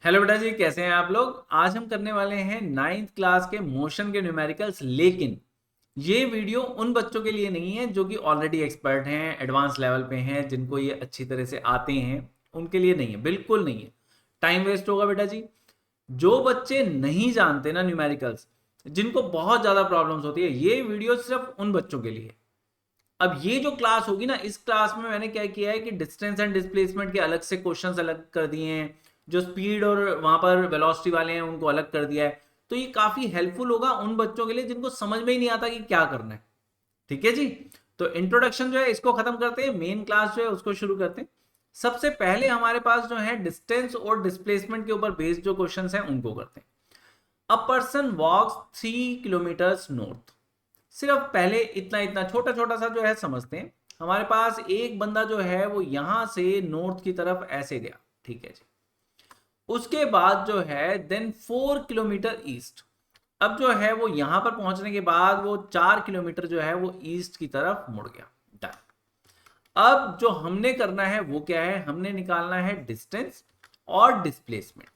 Hello बेटा जी, कैसे हैं आप लोग। आज हम करने वाले हैं नाइन्थ क्लास के मोशन के न्यूमेरिकल्स। लेकिन ये वीडियो उन बच्चों के लिए नहीं है जो कि ऑलरेडी एक्सपर्ट हैं, एडवांस लेवल पे हैं, जिनको ये अच्छी तरह से आते हैं। उनके लिए नहीं है, बिल्कुल नहीं है। टाइम वेस्ट होगा बेटा जी। जो बच्चे नहीं जानते ना न्यूमेरिकल्स, जिनको बहुत ज़्यादा प्रॉब्लम्स होती है, ये वीडियो सिर्फ उन बच्चों के लिए है। अब ये जो क्लास होगी ना, इस क्लास में मैंने क्या किया है कि डिस्टेंस एंड डिस्प्लेसमेंट के अलग से क्वेश्चंस अलग कर दिए हैं। जो स्पीड और वहां पर वेलोसिटी वाले हैं उनको अलग कर दिया है। तो ये काफी हेल्पफुल होगा उन बच्चों के लिए जिनको समझ में ही नहीं आता कि क्या करना है। ठीक है जी। तो इंट्रोडक्शन जो है इसको खत्म करते हैं, मेन क्लास जो है उसको शुरू करते हैं। सबसे पहले हमारे पास जो है डिस्टेंस और डिस्प्लेसमेंट के ऊपर बेस्ड जो क्वेश्चन हैं उनको करते हैं। A person walks 3 kilometre north. सिर्फ पहले इतना इतना छोटा छोटा सा जो है समझते हैं। हमारे पास एक बंदा जो है वो यहां से नॉर्थ की तरफ ऐसे गया। ठीक है जी। उसके बाद जो है देन 4 किलोमीटर ईस्ट। अब जो है वो यहां पर पहुंचने के बाद वो 4 किलोमीटर जो है वो ईस्ट की तरफ मुड़ गया। डन। अब जो हमने करना है वो क्या है, हमने निकालना है डिस्टेंस और डिस्प्लेसमेंट।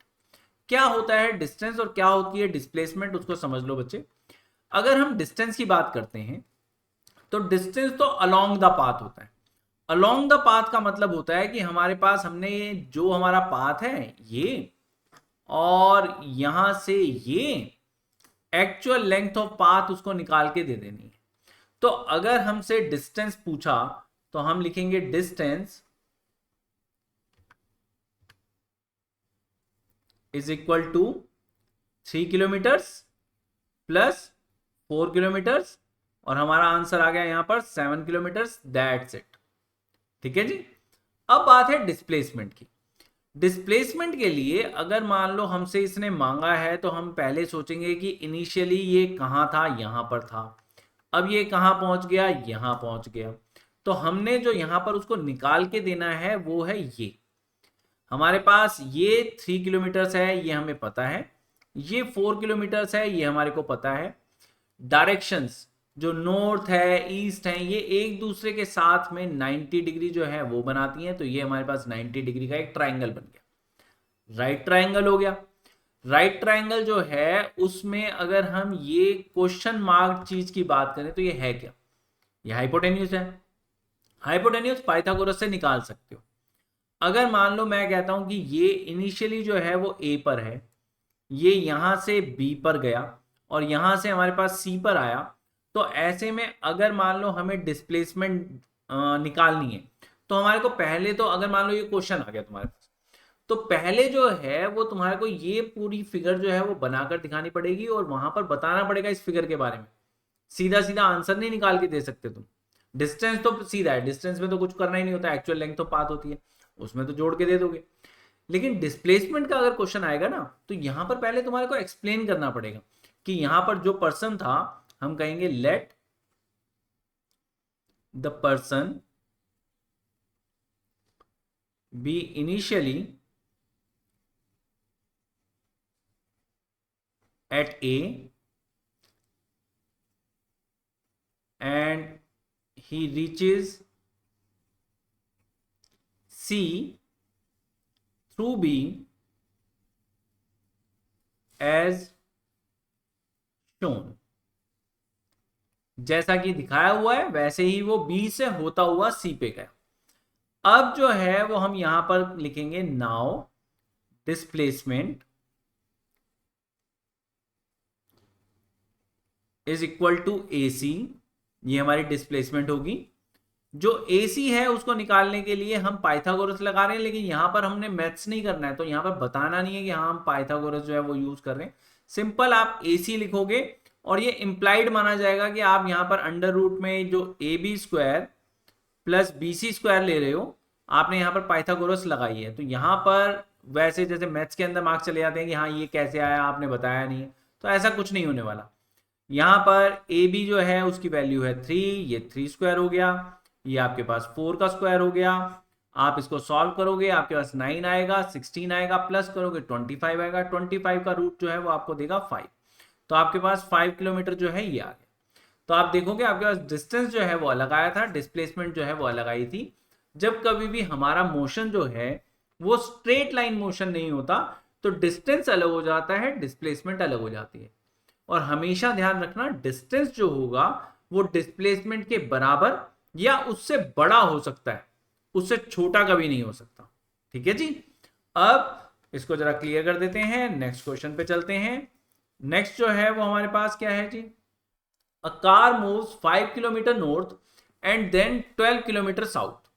क्या होता है डिस्टेंस और क्या होती है डिस्प्लेसमेंट, उसको समझ लो बच्चे। अगर हम डिस्टेंस की बात करते हैं तो डिस्टेंस तो अलोंग द पाथ होता है। अलोंग द पाथ का मतलब होता है कि हमारे पास हमने जो हमारा पाथ है ये, और यहां से ये एक्चुअल लेंथ ऑफ पाथ उसको निकाल के दे देनी है। तो अगर हमसे डिस्टेंस पूछा तो हम लिखेंगे distance is equal to 3 kilometres plus 4 kilometres, और हमारा आंसर आ गया यहां पर 7 किलोमीटर्स। That's it. ठीक है जी। अब बात है डिस्प्लेसमेंट की। डिस्प्लेसमेंट के लिए अगर मान लो हमसे इसने मांगा है तो हम पहले सोचेंगे कि इनिशियली ये कहां था, यहां पर था। अब ये कहां पहुंच गया, यहां पहुंच गया। तो हमने जो यहां पर उसको निकाल के देना है वो है ये। हमारे पास ये 3 किलोमीटर्स है, ये हमें पता है। ये 4 किलोमीटर्स है, ये हमारे को पता है। डायरेक्शंस जो नॉर्थ है, ईस्ट है, ये एक दूसरे के साथ में 90 डिग्री जो है वो बनाती हैं। तो ये हमारे पास 90 डिग्री का एक ट्राइंगल बन गया। राइट ट्राइंगल हो गया। राइट ट्राइंगल जो है उसमें अगर हम ये क्वेश्चन मार्क चीज की बात करें तो ये है क्या, ये हाइपोटेन्यूज है। हाइपोटेन्यूज पाइथागोरस से निकाल सकते हो। अगर मान लो मैं कहता हूं कि ये इनिशियली जो है वो ए पर है, ये यहां से बी पर गया, और यहां से हमारे पास सी पर आया। तो ऐसे में अगर मान लो हमें डिस्प्लेसमेंट निकालनी है तो हमारे को पहले तो, अगर मान लो ये क्वेश्चन आ गया तुम्हारे पास, तो पहले जो है वो तुम्हारे को ये पूरी फिगर जो है वो बनाकर दिखानी पड़ेगी और वहां पर बताना पड़ेगा इस फिगर के बारे में। सीधा सीधा आंसर नहीं निकाल के दे सकते तुम। डिस्टेंस तो सीधा है, डिस्टेंस में तो कुछ करना ही नहीं होता, एक्चुअल लेंथ तो पाथ होती है, उसमें तो जोड़ के दे दोगे। लेकिन डिस्प्लेसमेंट का अगर क्वेश्चन आएगा ना तो यहां पर पहले तुम्हारे को एक्सप्लेन करना पड़ेगा कि यहां पर जो पर्सन था, हम कहेंगे let the person be initially at a and he reaches C through B as shown। जैसा कि दिखाया हुआ है वैसे ही वो B से होता हुआ C पे गया। अब जो है वो हम यहां पर लिखेंगे now displacement is equal to A C. ये हमारी डिस्प्लेसमेंट होगी। जो AC है उसको निकालने के लिए हम पाइथागोरस लगा रहे हैं, लेकिन यहां पर हमने मैथ्स नहीं करना है, तो यहां पर बताना नहीं है कि हाँ हम पाइथागोरस जो है वो यूज कर रहे हैं। सिंपल आप AC लिखोगे और ये इंप्लाइड माना जाएगा कि आप यहां पर अंडर रूट में जो AB square plus BC square ले रहे हो, आपने यहां पर पाइथागोरस लगाई है। तो यहां पर वैसे जैसे मैथ्स के अंदर मार्क्स चले जाते हैं कि हाँ ये कैसे आया, आपने बताया नहीं, तो ऐसा कुछ नहीं होने वाला। यहां पर ए बी जो है उसकी वैल्यू है 3, ये 3 स्क्वायर हो गया, ये आपके पास 4 का स्क्वायर हो गया। आप इसको सॉल्व करोगे आपके पास 9 आएगा, 16 आएगा, प्लस करोगे 25 आएगा। 25 का रूट जो है वो आपको देगा 5। तो आपके पास 5 किलोमीटर जो है ये आ गया। तो आप देखोगे आपके पास डिस्टेंस जो है वो अलग आया था, डिस्प्लेसमेंट जो है वो अलग आई थी। जब कभी भी हमारा मोशन जो है वो स्ट्रेट लाइन मोशन नहीं होता, तो डिस्टेंस अलग हो जाता है, डिस्प्लेसमेंट अलग हो जाती है। और हमेशा ध्यान रखना डिस्टेंस जो होगा वो डिस्प्लेसमेंट के बराबर या उससे बड़ा हो सकता है, उससे छोटा कभी नहीं हो सकता। ठीक है जी। अब इसको जरा क्लियर कर देते हैं, नेक्स्ट क्वेश्चन पे चलते हैं। नेक्स्ट जो है वो हमारे पास क्या है जी, a car moves 5 kilometre north and then 12 kilometre south.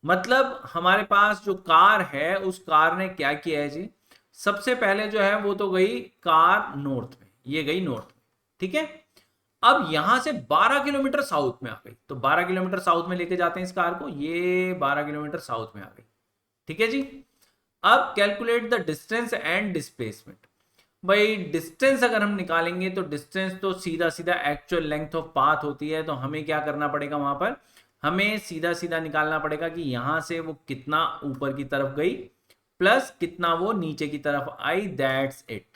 मतलब हमारे पास जो कार है उस कार ने क्या किया है जी, सबसे पहले जो है वो तो गई कार नॉर्थ में, ये गई नॉर्थ में, ठीक है। अब यहां से 12 किलोमीटर साउथ में आ गई, तो 12 किलोमीटर साउथ में लेके जाते हैं इस कार को, ये 12 किलोमीटर साउथ में आ गई, ठीक है जी। अब calculate the distance and displacement. भाई डिस्टेंस अगर हम निकालेंगे तो डिस्टेंस तो सीधा सीधा एक्चुअल लेंथ ऑफ पाथ होती है, तो हमें क्या करना पड़ेगा, वहां पर हमें सीधा सीधा निकालना पड़ेगा कि यहां से वो कितना ऊपर की तरफ गई प्लस कितना वो नीचे की तरफ आई, दैट्स इट।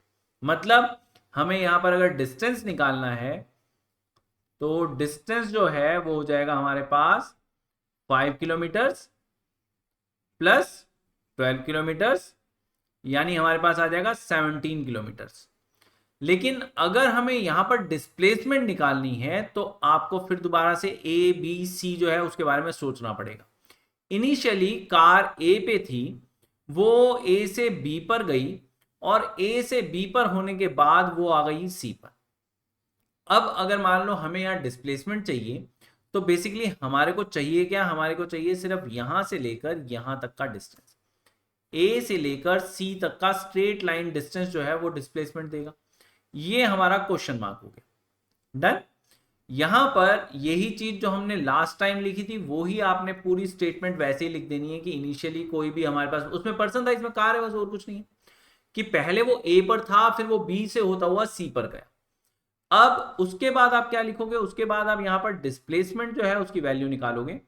मतलब हमें यहां पर अगर डिस्टेंस निकालना है तो डिस्टेंस जो है वो हो जाएगा हमारे पास 5 किलोमीटर्स प्लस 12 किलोमीटर्स, यानी हमारे पास आ जाएगा 17 किलोमीटर्स। लेकिन अगर हमें यहां पर डिस्प्लेसमेंट निकालनी है तो आपको फिर दोबारा से ए बी सी जो है उसके बारे में सोचना पड़ेगा। इनिशियली कार ए पे थी, वो ए से बी पर गई और ए से बी पर होने के बाद वो आ गई सी पर। अब अगर मान लो हमें यहां डिस्प्लेसमेंट चाहिए तो बेसिकली हमारे को चाहिए क्या, हमारे को चाहिए सिर्फ यहां से लेकर यहां तक का डिस्टेंस, ए से लेकर सी तक का स्ट्रेट लाइन डिस्टेंस जो है वो डिस्प्लेसमेंट देगा। ये हमारा क्वेश्चन मार्क हो गया, डन। यहां पर यही चीज जो हमने लास्ट टाइम लिखी थी वो ही आपने पूरी स्टेटमेंट वैसे ही लिख देनी है कि इनिशियली कोई भी हमारे पास उसमें पर्सन था, इसमें कार है, बस और कुछ नहीं है। कि पहले वो ए पर था, फिर वो बी से होता हुआ सी पर गया। अब उसके बाद आप क्या लिखोगे, उसके बाद आप यहां पर डिस्प्लेसमेंट जो है उसकी वैल्यू निकालोगे।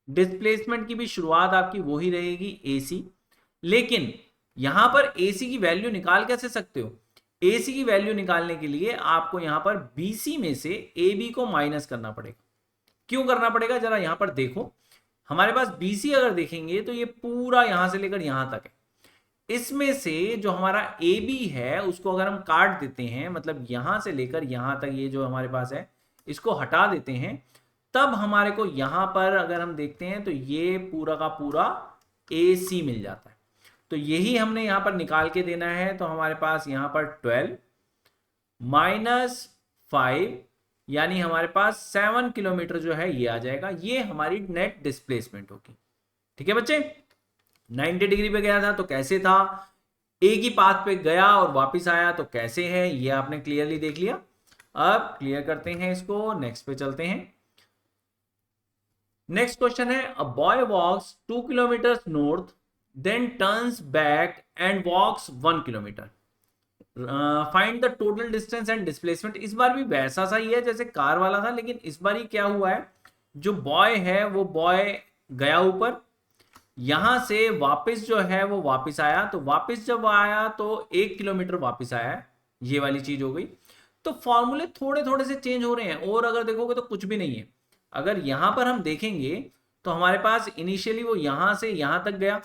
डिस्प्लेसमेंट की भी शुरुआत आपकी वही रहेगी ए सी, लेकिन यहां पर ए सी की वैल्यू निकाल कैसे सकते हो, एसी की वैल्यू निकालने के लिए आपको यहां पर बीसी में से ए बी को माइनस करना पड़ेगा। क्यों करना पड़ेगा, जरा यहां पर देखो, हमारे पास बीसी अगर देखेंगे तो ये पूरा यहां से लेकर यहां तक है। इसमें से जो हमारा ए बी है उसको अगर हम काट देते हैं, मतलब यहां से लेकर यहां तक ये जो हमारे पास है इसको हटा देते हैं, तब हमारे को यहां पर अगर हम देखते हैं तो ये पूरा का पूरा ए सी मिल जाता है। तो यही हमने यहां पर निकाल के देना है। तो हमारे पास यहां पर 12 माइनस 5 यानी हमारे पास 7 किलोमीटर जो है ये आ जाएगा, ये हमारी नेट डिस्प्लेसमेंट होगी। ठीक है बच्चे, 90 डिग्री पे गया था तो कैसे था, एक ही पाथ पे गया और वापस आया तो कैसे है, ये आपने क्लियरली देख लिया। अब क्लियर करते हैं इसको, नेक्स्ट पे चलते हैं। नेक्स्ट क्वेश्चन है, a boy walks 2 kilometre north then turns back and walks 1 kilometre, find the total distance and displacement. इस बार भी वैसा सा ही है जैसे कार वाला था, लेकिन इस बार ही क्या हुआ है, जो बॉय है वो बॉय गया ऊपर, यहां से वापस जो है वो वापस आया, तो वापस जब आया तो 1 किलोमीटर वापस आया, ये वाली चीज हो गई। तो फॉर्मूले थोड़े थोड़े से चेंज हो रहे हैं, और अगर देखोगे तो कुछ भी नहीं है। अगर यहां पर हम देखेंगे तो हमारे पास इनिशियली वो यहां से यहां तक गया,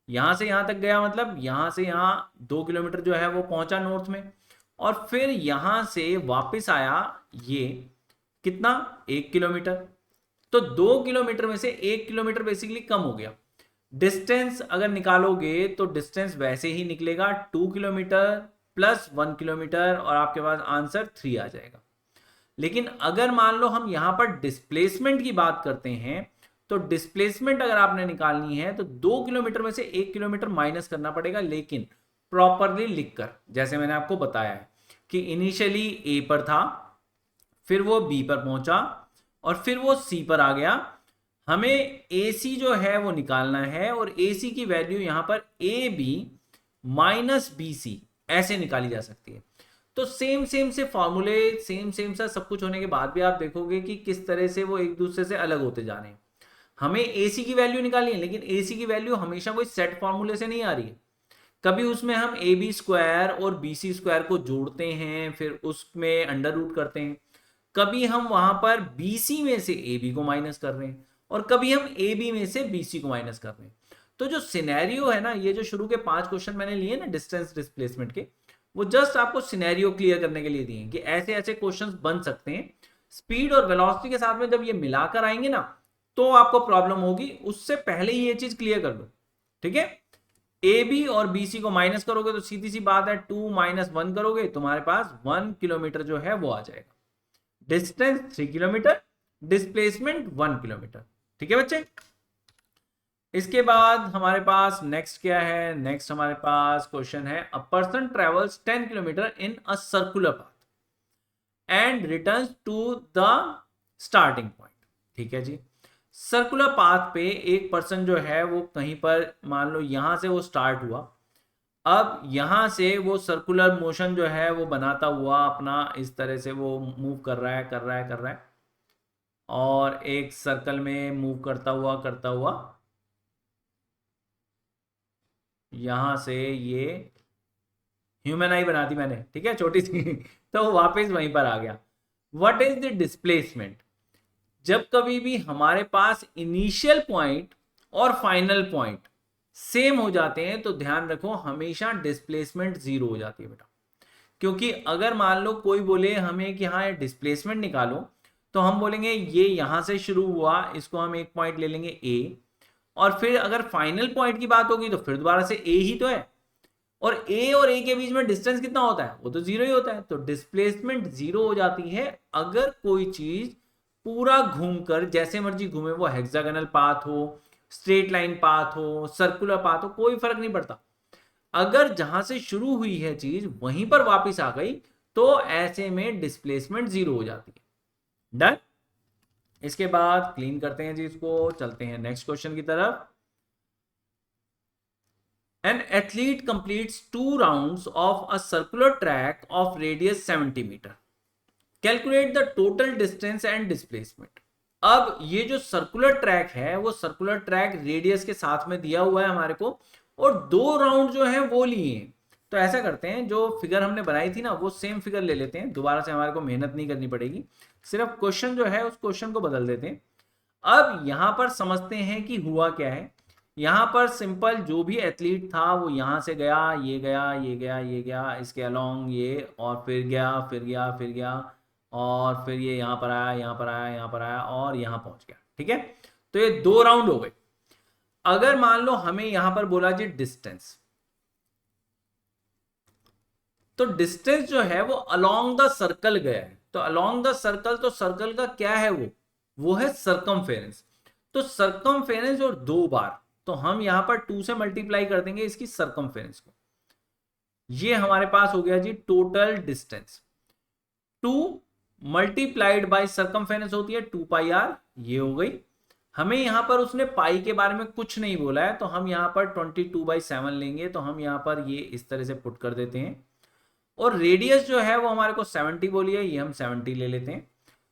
यहां से यहां तक गया, मतलब यहां से यहां 2 किलोमीटर जो है वो पहुंचा नॉर्थ में, और फिर यहां से वापस आया, ये कितना, 1 किलोमीटर। तो 2 किलोमीटर में से 1 किलोमीटर बेसिकली कम हो गया। डिस्टेंस अगर निकालोगे तो डिस्टेंस वैसे ही निकलेगा, 2 किलोमीटर प्लस 1 किलोमीटर, और आपके पास आंसर 3 आ जाएगा। लेकिन अगर मान लो हम यहां पर डिस्प्लेसमेंट की बात करते हैं, तो डिस्प्लेसमेंट अगर आपने निकालनी है तो 2 किलोमीटर में से 1 किलोमीटर माइनस करना पड़ेगा, लेकिन प्रॉपरली लिखकर, जैसे मैंने आपको बताया है कि इनिशियली ए पर था, फिर वो बी पर पहुंचा, और फिर वो सी पर आ गया। हमें ए सी जो है वो निकालना है, और ए सी की वैल्यू यहां पर a b minus b c ऐसे निकाली जा सकती है। तो सेम सेम से फॉर्मूले, सेम सेम सा सब कुछ होने के बाद भी आप देखोगे कि किस तरह से वो एक दूसरे से अलग होते जा रहे हैं। हमें एसी की वैल्यू निकालनी है, लेकिन एसी की वैल्यू हमेशा कोई सेट फॉर्मूले से नहीं आ रही है। कभी उसमें हम ए बी स्क्वायर और बी सी स्क्वायर को जोड़ते हैं, फिर उसमें अंडर रूट करते हैं। कभी हम वहां पर बी सी में से ए बी को माइनस कर रहे हैं, और कभी हम ए बी में से बी सी को माइनस कर रहे हैं। तो तो जो सिनेरियो है ना, ये जो शुरू के 5 क्वेश्चन मैंने लिए ना डिस्टेंस डिस्प्लेसमेंट के, वो जस्ट आपको सिनेरियो क्लियर करने के लिए दिए कि ऐसे ऐसे क्वेश्चंस बन सकते हैं। स्पीड और वेलोसिटी के साथ में जब ये मिलाकर आएंगे ना तो आपको प्रॉब्लम होगी, उससे पहले ही ये चीज क्लियर कर लो, ठीक है। ए बी और बी सी को माइनस करोगे तो सीधी सी बात है 2 - 1 करोगे, तुम्हारे पास 1 किलोमीटर जो है वो आ जाएगा। डिस्टेंस 3 किलोमीटर, डिस्प्लेसमेंट 1 किलोमीटर, ठीक है बच्चे। इसके बाद हमारे पास नेक्स्ट क्या है, नेक्स्ट हमारे पास क्वेश्चन है a person travels 10 kilometre in a circular path and returns to the starting point, ठीक है जी। सर्कुलर पाथ पे एक पर्सन जो है वो कहीं पर, मान लो यहां से वो स्टार्ट हुआ, अब यहां से वो सर्कुलर मोशन जो है वो बनाता हुआ अपना इस तरह से वो मूव कर रहा है, कर रहा है, कर रहा है, और एक सर्कल में मूव करता हुआ यहां से ये ह्यूमन आई बना दी मैंने, ठीक है, छोटी सी तो वापस वहीं पर आ गया। What is the displacement? जब कभी भी हमारे पास इनिशियल पॉइंट और फाइनल पॉइंट सेम हो जाते हैं तो ध्यान रखो हमेशा डिस्प्लेसमेंट जीरो हो जाती है बेटा। क्योंकि अगर मान लो कोई बोले हमें कि हाँ डिस्प्लेसमेंट निकालो, तो हम बोलेंगे ये यहां से शुरू हुआ, इसको हम एक पॉइंट ले लेंगे ए, और फिर अगर फाइनल पॉइंट की बात होगी तो फिर दोबारा से ए ही तो है, और ए के बीच में डिस्टेंस कितना होता है, वो तो जीरो ही होता है। तो डिस्प्लेसमेंट जीरो हो जाती है अगर कोई चीज पूरा घूमकर, जैसे मर्जी घूमे, वो हेक्सागोनल पाथ हो, स्ट्रेट लाइन पाथ हो, सर्कुलर पाथ हो, कोई फर्क नहीं पड़ता। अगर जहां से शुरू हुई है चीज वहीं पर वापस आ गई तो ऐसे में डिस्प्लेसमेंट जीरो हो जाती है। डन। इसके बाद क्लीन करते हैं जी इसको, चलते हैं नेक्स्ट क्वेश्चन की तरफ। An athlete completes 2 rounds of a circular track of radius 70 meter. Calculate the total distance and displacement. अब ये जो सर्कुलर ट्रैक है वो सर्कुलर ट्रैक रेडियस के साथ में दिया हुआ है हमारे को, और 2 राउंड जो है वो लिए हैं। तो ऐसा करते हैं, जो फिगर हमने बनाई थी ना वो सेम फिगर ले लेते हैं, दोबारा से हमारे को मेहनत नहीं करनी पड़ेगी, सिर्फ क्वेश्चन जो है उस क्वेश्चन को बदल देते हैं। अब यहां पर समझते हैं कि हुआ क्या है। यहां पर सिंपल जो भी एथलीट था वो यहां से गया, ये गया, ये गया, ये गया, इसके अलोंग ये, और फिर गया, फिर गया, फिर गया, और फिर ये यहां पर आया, यहां पर आया, यहां पर आया, और यहां पहुंच गया, ठीक है। तो ये 2 राउंड हो गए। अगर मान लो हमें यहां पर बोला जी डिस्टेंस, तो डिस्टेंस जो है वो अलोंग द सर्कल गया है, तो अलोंग द सर्कल, तो सर्कल का क्या है वो है सरकमफेरेंस। तो सरकमफेरेंस और 2 बार, तो हम यहां पर 2 से मल्टीप्लाई कर देंगे इसकी सरकमफेरेंस को। ये हमारे पास हो गया जी total distance. 2 multiplied by circumference होती है 2 पाई आर, ये हो गई। हमें यहां पर उसने पाई के बारे में कुछ नहीं बोला है, तो हम यहां पर 22/7 लेंगे, तो हम यहां पर ये इस तरह से पुट कर देते हैं। और रेडियस जो है वो हमारे को 70 बोली है, ये हम 70 ले लेते हैं।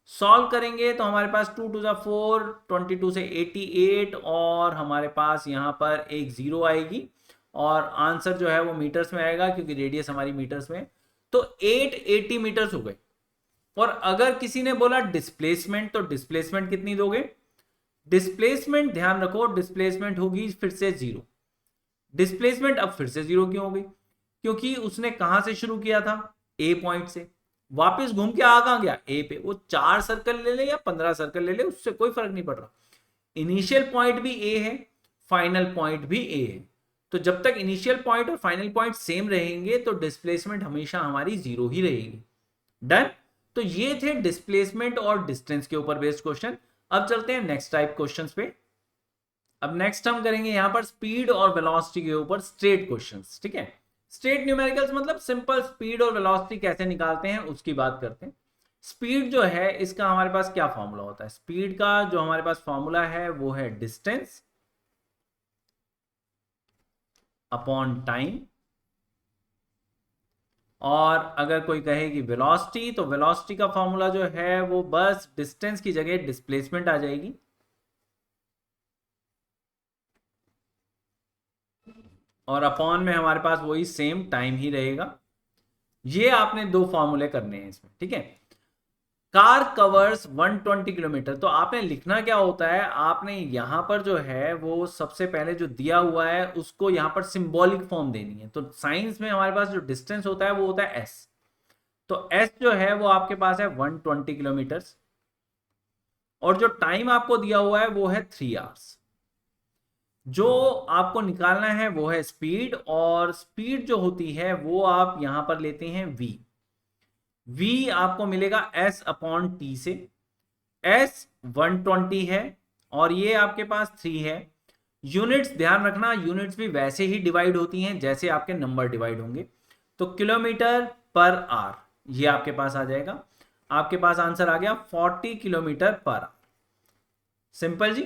सॉल्व करेंगे तो हमारे पास 2 2 4, 22 से 88, और हमारे पास यहाँ पर एक जीरो आएगी, और आंसर जो है वो मीटर्स में आएगा क्योंकि रेडियस हमारी मीटर्स में। तो 880 मीटर्स हो गए। और अगर किसी ने बोला डिस्प्लेसमेंट, तो डिस्प्लेसमेंट कितनी दोगे? डिस्प्लेसमेंट ध्यान रखो, डिस्प्लेसमेंट होगी फिर से जीरो। डिस्प्लेसमेंट अब फिर से जीरो क्यों हो गई? क्योंकि उसने कहां से शुरू किया था? ए पॉइंट से, वापस घूम के आ कहां गया? ए पे। वो 4 सर्कल ले ले या 15 सर्कल ले ले, उससे कोई फर्क नहीं पड़ रहा। इनिशियल पॉइंट भी ए है, फाइनल पॉइंट भी ए है। तो जब तक इनिशियल पॉइंट और फाइनल पॉइंट सेम रहेंगे तो डिस्प्लेसमेंट हमेशा हमारी जीरो ही रहेगी। डन। तो ये थे डिस्प्लेसमेंट और डिस्टेंस के ऊपर बेस्ड क्वेश्चन। अब चलते हैं नेक्स्ट टाइप क्वेश्चंस पे। अब नेक्स्ट हम करेंगे यहां पर स्पीड और वेलोसिटी के ऊपर स्ट्रेट क्वेश्चंस, ठीक है। स्ट्रेट न्यूमेरिकल्स मतलब सिंपल स्पीड और वेलोसिटी कैसे निकालते हैं उसकी बात करते हैं। स्पीड जो है इसका हमारे पास क्या फॉर्मूला होता है? स्पीड का जो हमारे पास फॉर्मूला है वो है डिस्टेंस अपॉन टाइम। और अगर कोई कहे कि वेलोसिटी, तो वेलोसिटी का फॉर्मूला जो है वो बस डिस्टेंस की जगह डिस्प्लेसमेंट आ जाएगी, और अपॉन में हमारे पास वही सेम टाइम ही रहेगा। ये आपने 2 फॉर्मूले करने हैं इसमें, ठीक है। Car covers 120 kilometre. तो आपने लिखना क्या होता है, आपने यहां पर जो है वो सबसे पहले जो दिया हुआ है उसको यहां पर सिंबॉलिक फॉर्म देनी है। तो साइंस में हमारे पास जो डिस्टेंस होता है वो होता है एस। तो एस जो है वो आपके पास है 120 किलोमीटर, और जो टाइम आपको दिया हुआ है वो है 3 आवर्स। जो आपको निकालना है वो है स्पीड, और स्पीड जो होती है वो आप यहां पर लेते हैं वी। वी आपको मिलेगा एस अपॉन टी से। एस 120 है और ये आपके पास 3 है। यूनिट्स ध्यान रखना, यूनिट्स भी वैसे ही डिवाइड होती हैं जैसे आपके नंबर डिवाइड होंगे। तो किलोमीटर पर आवर ये आपके पास आ जाएगा। आपके पास आंसर आ गया 40 किलोमीटर पर आवर। सिंपल जी।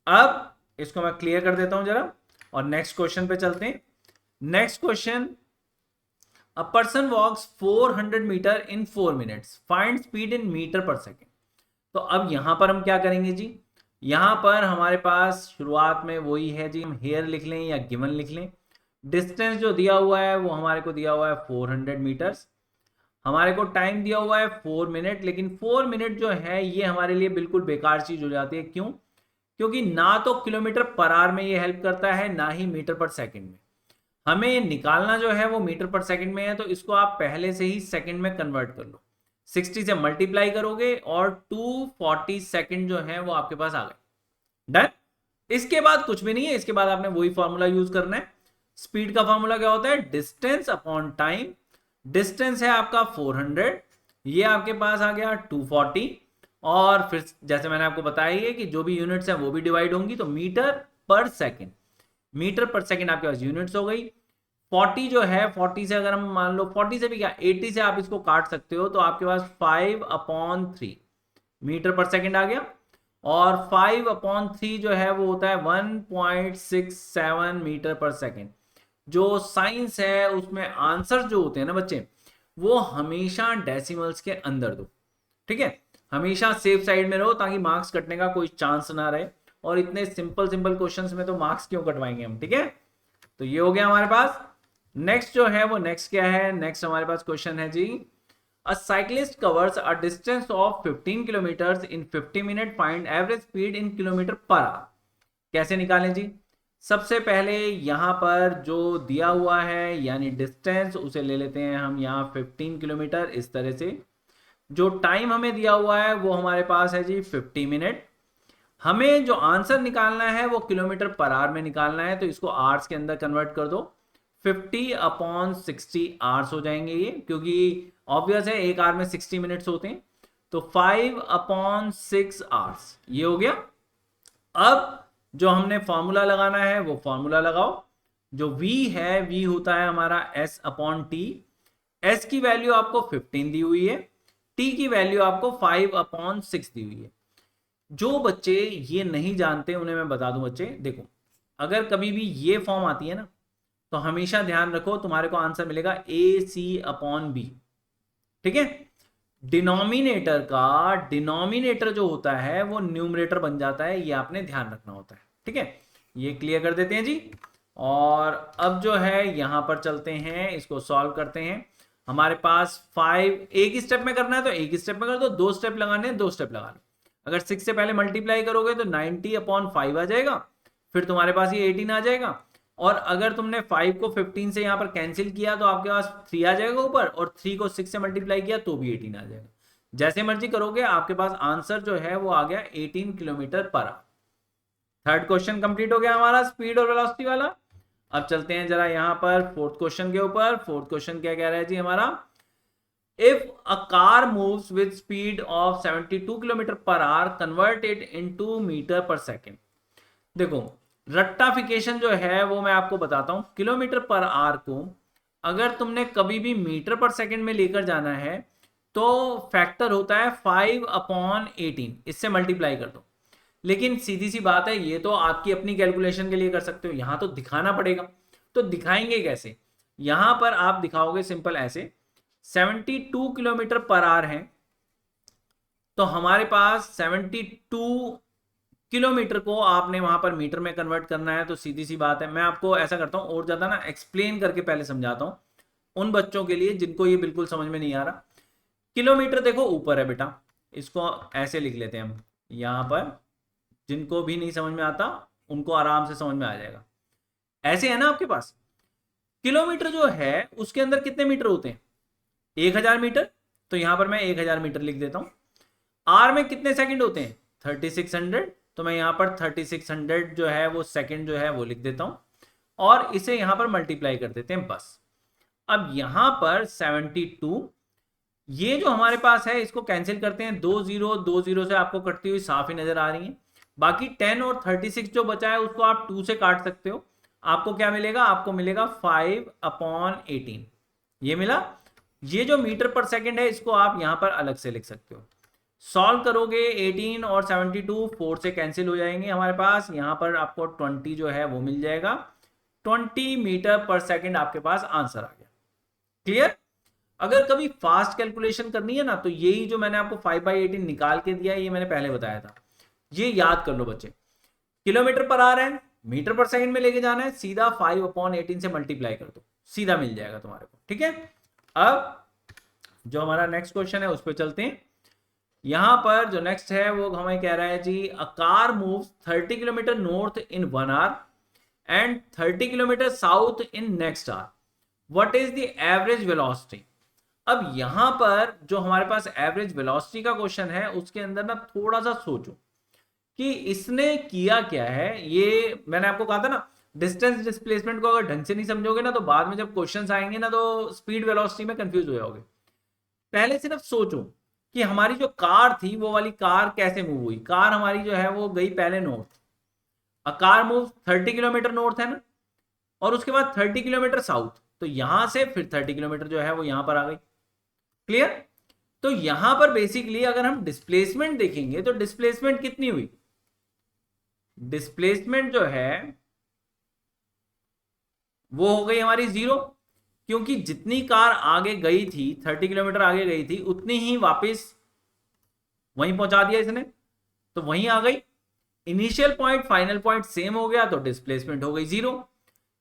अब इसको मैं क्लियर कर देता हूं जरा, और नेक्स्ट क्वेश्चन पे चलते हैं। Next question, a person walks 400 metre in 4 minutes, find speed in metre per second. तो अब यहां पर हम क्या करेंगे जी, यहां पर हमारे पास शुरुआत में वही है जी, हम हेयर लिख लें या गिवन लिख लें। डिस्टेंस जो दिया हुआ है वो हमारे को दिया हुआ है 400 मीटर्स। हमारे को टाइम दिया हुआ है 4 मिनट, लेकिन 4 मिनट जो है ये हमारे लिए बिल्कुल बेकार चीज हो जाती है। क्यों? क्योंकि ना तो किलोमीटर पर आवर में ये हेल्प करता है, ना ही मीटर पर सेकंड में। हमें निकालना जो है वो मीटर पर सेकंड में है, तो इसको आप पहले से ही सेकंड में कन्वर्ट कर लो। 60 से मल्टीप्लाई करोगे और 240 सेकंड जो है वो आपके पास आ गए। डन। इसके बाद कुछ भी नहीं है, इसके बाद आपने वही फॉर्मूला यूज करना है। स्पीड का फॉर्मूला क्या होता है, डिस्टेंस अपॉन टाइम। डिस्टेंस है आपका 400, ये आपके पास आ गया 240, और फिर जैसे मैंने आपको बताया है कि जो भी यूनिट्स है वो भी डिवाइड होंगी, तो metre per second. Metre per second आपके पास यूनिट्स हो गई। 40 जो है, 40 से अगर हम मान लो 40 से भी क्या 80 से आप इसको काट सकते हो, तो आपके पास 5/3 मीटर पर सेकंड आ गया। और 5/3 जो है वो होता है 1.67 मीटर पर सेकंड। जो साइंस है उसमें आंसर जो होते हैं ना बच्चे, वो हमेशा डेसिमल्स के अंदर दो। ठीक है, हमेशा सेफ साइड में रहो ताकि मार्क्स कटने का कोई चांस ना रहे। और इतने सिंपल सिंपल क्वेश्चंस में तो मार्क्स क्यों कटवाएंगे हम। ठीक है, तो ये हो गया हमारे पास। नेक्स्ट जो है वो नेक्स्ट क्या है, नेक्स्ट हमारे पास क्वेश्चन है जी, a cyclist covers a distance of 15 kilometre in 50 minute, find average speed in kilometre per hour. कैसे निकालें जी? सबसे पहले यहां पर जो दिया हुआ है यानी डिस्टेंस, उसे ले लेते हैं हम यहां 15 किलोमीटर इस तरह से। जो टाइम हमें दिया हुआ है वो हमारे पास है जी 50 मिनट। हमें जो आंसर निकालना है वो किलोमीटर पर आवर में निकालना है, तो इसको आवर्स के अंदर कन्वर्ट कर दो। 50/60 आवर्स हो जाएंगे ये, क्योंकि ऑब्वियस है एक आवर में 60 मिनट्स होते हैं। तो 5/6 आवर्स ये हो गया। अब जो हमने फॉर्मूला लगाना है वो फॉर्मूला लगाओ। जो v है, v होता है हमारा s/t। s की वैल्यू आपको 15 दी हुई है, t की वैल्यू आपको 5/6 दी हुई है। जो बच्चे ये नहीं जानते उन्हें मैं बता दूं, बच्चे देखो, अगर कभी भी ये फॉर्म आती है ना, तो हमेशा ध्यान रखो तुम्हारे को आंसर मिलेगा AC/B। ठीक है, डिनोमिनेटर जो होता है वो न्यूमरेटर बन जाता है, ये आपने ध्यान रखना होता है। ठीक है, ये क्लियर कर देते हैं जी। और अब जो है यहां पर चलते हैं, इसको सॉल्व करते हैं। हमारे पास 5 एक ही स्टेप में करना है तो एक ही स्टेप में कर दो, 2 स्टेप लगाने हैं 2 स्टेप लगा लो। अगर 6 से पहले मल्टीप्लाई करोगे तो 90/5 आ जाएगा, फिर तुम्हारे पास ये 18 आ जाएगा। और अगर तुमने 5 को 15 से यहां पर कैंसिल किया तो आपके पास 3 आ जाएगा ऊपर, और 3 को 6 से मल्टीप्लाई किया तो भी 18 आ जाएगा। जैसे मर्जी करोगे आपके पास आंसर जो है वो आ गया 18 kilometre per our. Third question complete हो गया हमारा स्पीड और वेलोसिटी वाला। अब चलते हैं जरा यहां पर फोर्थ क्वेश्चन के ऊपर। फोर्थ क्वेश्चन क्या कह रहा है जी हमारा, if a car moves with speed of 72 kilometre per hour, convert it into metre per second. देखो, रट्टाफिकेशन जो है वो मैं आपको बताता हूं। किलोमीटर पर आवर को अगर तुमने कभी भी मीटर पर सेकंड में लेकर जाना है तो फैक्टर होता है 5/18, इससे मल्टीप्लाई कर दो। लेकिन सीधी सी बात है, ये तो आपकी अपनी कैलकुलेशन के लिए कर सकते हो, यहां तो दिखाना पड़ेगा। तो दिखाएंगे कैसे? यहां पर आप दिखाओगे सिंपल ऐसे, 72 किलोमीटर पर आवर है, तो हमारे पास 72 किलोमीटर को आपने वहां पर मीटर में कन्वर्ट करना है। तो सीधी सी बात है, मैं आपको ऐसा करता हूं और ज्यादा ना एक्सप्लेन करके पहले समझाता हूं उन बच्चों के लिए जिनको ये बिल्कुल समझ में नहीं आ रहा। किलोमीटर देखो ऊपर है बेटा, इसको ऐसे लिख लेते हैं हम यहां पर, जिनको भी नहीं समझ में आता उनको आराम से समझ में आ जाएगा। ऐसे है ना आपके पास, किलोमीटर जो है उसके अंदर कितने मीटर होते हैं, 1000 मीटर, तो यहां पर मैं 1000 मीटर लिख देता हूं। आर में कितने सेकंड होते हैं, 3600, तो मैं यहां पर 3600 जो है वो सेकंड जो है वो लिख देता हूं, और इसे यहां पर मल्टीप्लाई कर देते हैं बस। अब यहां पर 72, ये जो हमारे पास है इसको कैंसिल करते हैं, 2 जीरो से आपको कटती हुई साफ ही नजर आ रही है। बाकी 10 और 36 जो बचा है उसको आप 2 से काट सकते हो, आपको क्या मिलेगा, आपको मिलेगा 5/18, ये मिला। ये जो मीटर पर सेकंड है इसको आप यहां पर अलग से लिख सकते हो। सॉल्व करोगे 18 और 72 4 से कैंसिल हो जाएंगे, हमारे पास यहां पर आपको 20 जो है वो मिल जाएगा, 20 मीटर पर सेकंड आपके पास आंसर आ गया। क्लियर। अगर कभी फास्ट कैलकुलेशन करनी है ना, तो यही जो मैंने आपको 5/18 निकाल के दिया, ये मैंने पहले बताया था, ये याद कर लो बच्चे। किलोमीटर पर आ रहा है, मीटर पर सेकंड में लेके जाना है, सीधा 5/18 से मल्टीप्लाई कर दो, सीधा मिल जाएगा तुम्हारे को। ठीक है, अब जो हमारा नेक्स्ट क्वेश्चन है उस पर चलते हैं। यहां पर जो नेक्स्ट है वो हमें कह रहा है जी, a car moves 30 kilometre north in 1 hour and 30 kilometre south in next hour, what is the average velocity. अब यहां पर जो हमारे पास एवरेज वेलोसिटी का क्वेश्चन है उसके अंदर ना थोड़ा सा सोचो कि इसने किया क्या है। ये मैंने आपको कहा था ना, डिस्टेंस डिस्प्लेसमेंट को अगर ढंग से नहीं समझोगे ना तो बाद में जब क्वेश्चंस आएंगे ना तो स्पीड वेलोसिटी में कंफ्यूज हो जाओगे। पहले सिर्फ सोचो कि हमारी जो कार थी वो वाली कार कैसे मूव हुई। कार हमारी जो है वो गई पहले north, a car move 30 kilometre north है ना, और उसके बाद 30 किलोमीटर साउथ, तो यहां से फिर 30 किलोमीटर जो है वो यहां पर आ गई। क्लियर। तो यहां पर बेसिकली अगर हम डिस्प्लेसमेंट देखेंगे तो डिस्प्लेसमेंट कितनी हुई, डिस्प्लेसमेंट जो है वो हो गई हमारी 0, क्योंकि जितनी कार आगे गई थी 30 किलोमीटर आगे गई थी उतनी ही वापस वहीं पहुंचा दिया इसने, तो वहीं आ गई। Initial point final point same हो गया तो डिस्प्लेसमेंट हो गई 0।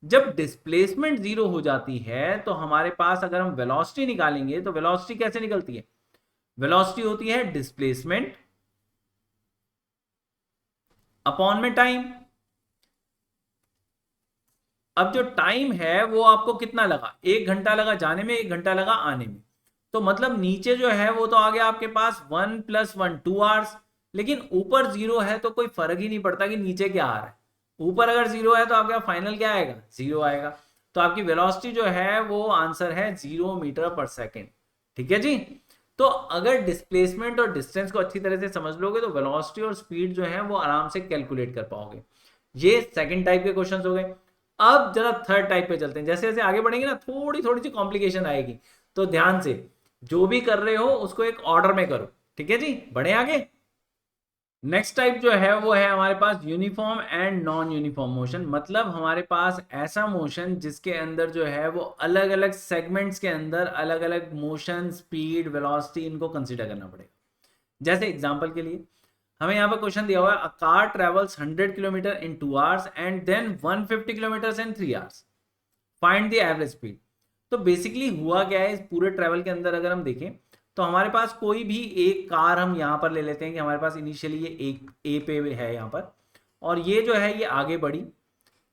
जब डिस्प्लेसमेंट 0 हो जाती है तो हमारे पास अगर हम वेलोसिटी निकालेंगे तो वेलोसिटी कैसे निकलती है, वेलोसिटी होती है डिस्प्लेसमेंट अपॉन में टाइम। अब जो टाइम है वो आपको कितना लगा, 1 घंटा लगा जाने में, 1 घंटा लगा आने में, तो मतलब नीचे जो है वो तो आ गया आपके पास 1 + 1 2 आवर्स। लेकिन ऊपर 0 है तो कोई फर्क ही नहीं पड़ता कि नीचे क्या आ रहा है, ऊपर अगर 0 है तो आपका फाइनल क्या आएगा, 0 आएगा। तो आपकी वेलोसिटी जो है वो आंसर है 0 मीटर पर सेकेंड। ठीक है जी। तो अगर डिस्प्लेसमेंट और डिस्टेंस को अच्छी तरह से समझ लोगे तो वेलोसिटी और स्पीड जो है वो आराम से कैलकुलेट कर पाओगे। ये सेकंड टाइप के क्वेश्चन हो गए। अब जरा थर्ड टाइप पे चलते हैं, जैसे जैसे आगे बढ़ेंगे ना थोड़ी थोड़ी सी कॉम्प्लिकेशन आएगी, तो ध्यान से जो भी कर रहे हो उसको एक ऑर्डर में करो। ठीक है जी, बढ़े आगे। नेक्स्ट टाइप जो है वो है हमारे पास uniform and non uniform motion, मतलब हमारे पास ऐसा मोशन जिसके अंदर जो है वो अलग अलग सेगमेंट्स के अंदर अलग अलग मोशन, स्पीड, वेलोसिटी इनको कंसीडर करना पड़ेगा। जैसे एग्जांपल के लिए हमें यहाँ पर क्वेश्चन दिया हुआ है, a car travels 100 kilometre in 2 hours and then 150 kilometre in 3 hours, find the average speed. तो बेसिकली हुआ क्या है, इस पूरे ट्रेवल के अंदर अगर हम देखें तो हमारे पास कोई भी एक कार हम यहाँ पर ले लेते हैं कि हमारे पास इनिशियली ये एक ए पे है यहाँ पर, और ये जो है ये आगे बढ़ी,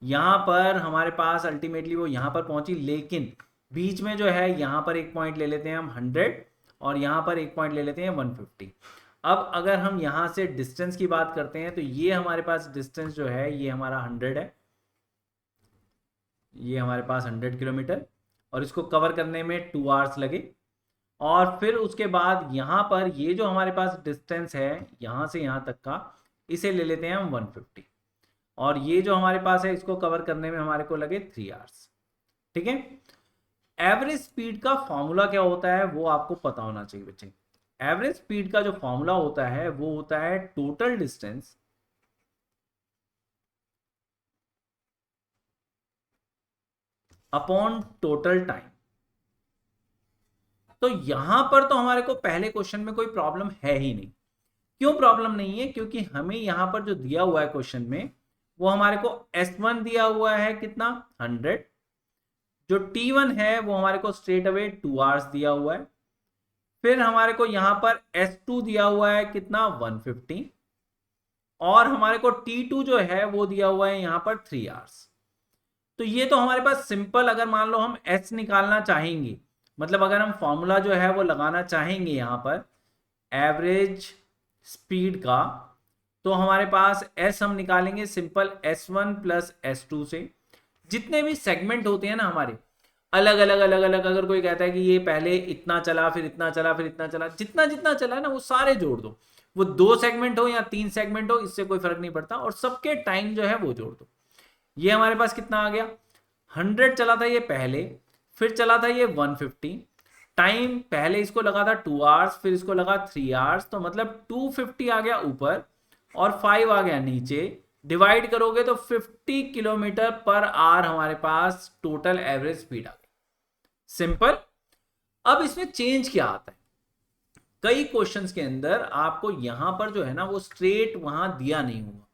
यहाँ पर हमारे पास अल्टीमेटली वो यहाँ पर पहुंची, लेकिन बीच में जो है यहाँ पर एक पॉइंट ले लेते हैं हम 100 और यहाँ पर एक पॉइंट ले लेते हैं 150। अब अगर हम यहाँ से डिस्टेंस की बात करते हैं तो ये हमारे पास डिस्टेंस जो है ये हमारा 100 है, ये हमारे पास 100 किलोमीटर, और इसको कवर करने में 2 आवर्स लगे। और फिर उसके बाद यहाँ पर ये जो हमारे पास डिस्टेंस है यहाँ से यहाँ तक का, इसे ले लेते हैं हम 150, और ये जो हमारे पास है इसको कवर करने में हमारे को लगे 3 आवर्स। ठीक है। एवरेज स्पीड का फॉर्मूला क्या होता है वो आपको पता होना चाहिए बच्चे। एवरेज स्पीड का जो फॉर्मूला होता है वो होता है total distance upon total time. तो यहां पर तो हमारे को पहले क्वेश्चन में कोई प्रॉब्लम है ही नहीं। क्यों प्रॉब्लम नहीं है, क्योंकि हमें यहां पर जो दिया हुआ है क्वेश्चन में वो हमारे को S1 दिया हुआ है कितना 100, जो T1 है वो हमारे को स्ट्रेट अवे 2 आवर्स दिया हुआ है, फिर हमारे को यहां पर S2 दिया हुआ है कितना 150, और हमारे को T2 जो है वो दिया हुआ है यहां पर 3 आवर्स। तो ये तो हमारे पास सिंपल, अगर मान लो हम S निकालना चाहेंगे, मतलब अगर हम फॉर्मूला जो है वो लगाना चाहेंगे यहां पर एवरेज स्पीड का, तो हमारे पास S हम निकालेंगे सिंपल S1 प्लस S2 से। जितने भी सेगमेंट होते हैं ना हमारे, अलग अलग अलग अलग, अगर कोई कहता है कि ये पहले इतना चला फिर इतना चला फिर इतना चला, जितना जितना चला है ना वो सारे जोड़ दो। वो 2 सेगमेंट हो या 3 सेगमेंट हो, इससे कोई फर्क नहीं पड़ता, और सबके टाइम जो है वो जोड़ दो। ये हमारे पास कितना आ गया, 100 चला था ये पहले, फिर चला था ये 150 टाइम, पहले इसको लगा था 2 आवर्स, फिर इसको लगा 3 आवर्स, तो मतलब 250 आ गया ऊपर और 5 आ गया नीचे। डिवाइड करोगे तो 50 किलोमीटर पर आवर हमारे पास टोटल एवरेज स्पीड आ गई। सिंपल। अब इसमें चेंज क्या आता है, कई क्वेश्चंस के अंदर आपको यहां पर जो है ना वो स्ट्रेट वहां दिया नहीं होगा।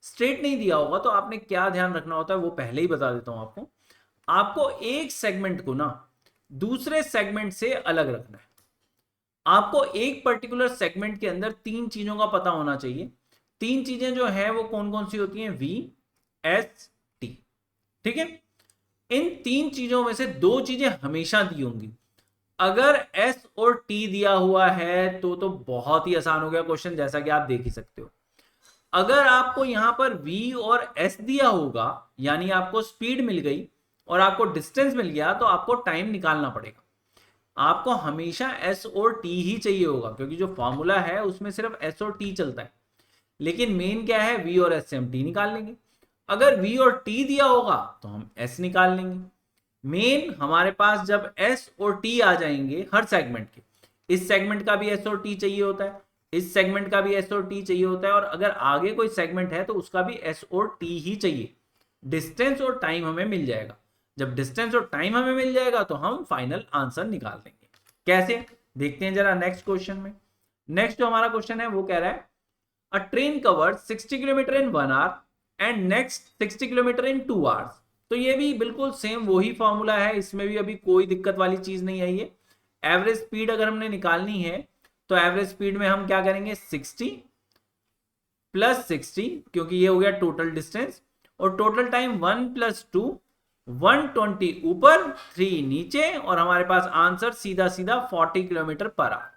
स्ट्रेट नहीं दिया होगा तो आपने क्या ध्यान रखना होता है वो पहले ही बता देता हूं आपको। आपको एक सेगमेंट को ना दूसरे सेगमेंट से अलग रखना है। आपको एक पर्टिकुलर सेगमेंट के अंदर 3 चीजों का पता होना चाहिए। 3 चीजें जो है वो कौन कौन सी होती हैं, V, S, T। ठीक है, इन 3 चीजों में से 2 चीजें हमेशा दी होंगी। अगर S और T दिया हुआ है तो बहुत ही आसान हो गया क्वेश्चन, जैसा कि आप देख ही सकते हो। अगर आपको यहां पर V और S दिया होगा, यानी आपको स्पीड मिल गई और आपको डिस्टेंस मिल गया, तो आपको टाइम निकालना पड़ेगा। आपको हमेशा S और T ही चाहिए होगा, क्योंकि जो फॉर्मूला है उसमें सिर्फ S और T चलता है। लेकिन मेन क्या है, V और S से हम T निकाल लेंगे। अगर V और T दिया होगा तो हम S निकाल लेंगे। मेन हमारे पास जब S और T आ जाएंगे हर सेगमेंट के, इस सेगमेंट का भी S और T चाहिए होता है, इस सेगमेंट का भी S और T चाहिए होता है, और अगर आगे कोई सेगमेंट है तो उसका भी S और T ही चाहिए। डिस्टेंस और टाइम हमें मिल जाएगा। जब डिस्टेंस और टाइम हमें मिल जाएगा तो हम फाइनल आंसर निकाल देंगे। कैसे, देखते हैं जरा नेक्स्ट क्वेश्चन में। नेक्स्ट जो हमारा क्वेश्चन है वो कह रहा है अ train covered 60 kilometre in 1 hour and next 60 kilometre in 2 hours. तो ये भी बिल्कुल सेम वही फॉर्मूला है, इसमें भी अभी कोई दिक्कत वाली चीज नहीं आई है। एवरेज स्पीड अगर हमने निकालनी है तो एवरेज स्पीड में हम क्या करेंगे, 60 प्लस 60, क्योंकि ये हो गया टोटल डिस्टेंस, और टोटल टाइम 1 प्लस 2, 120 ऊपर 3 नीचे, और हमारे पास आंसर सीधा सीधा 40 किलोमीटर पर आवर।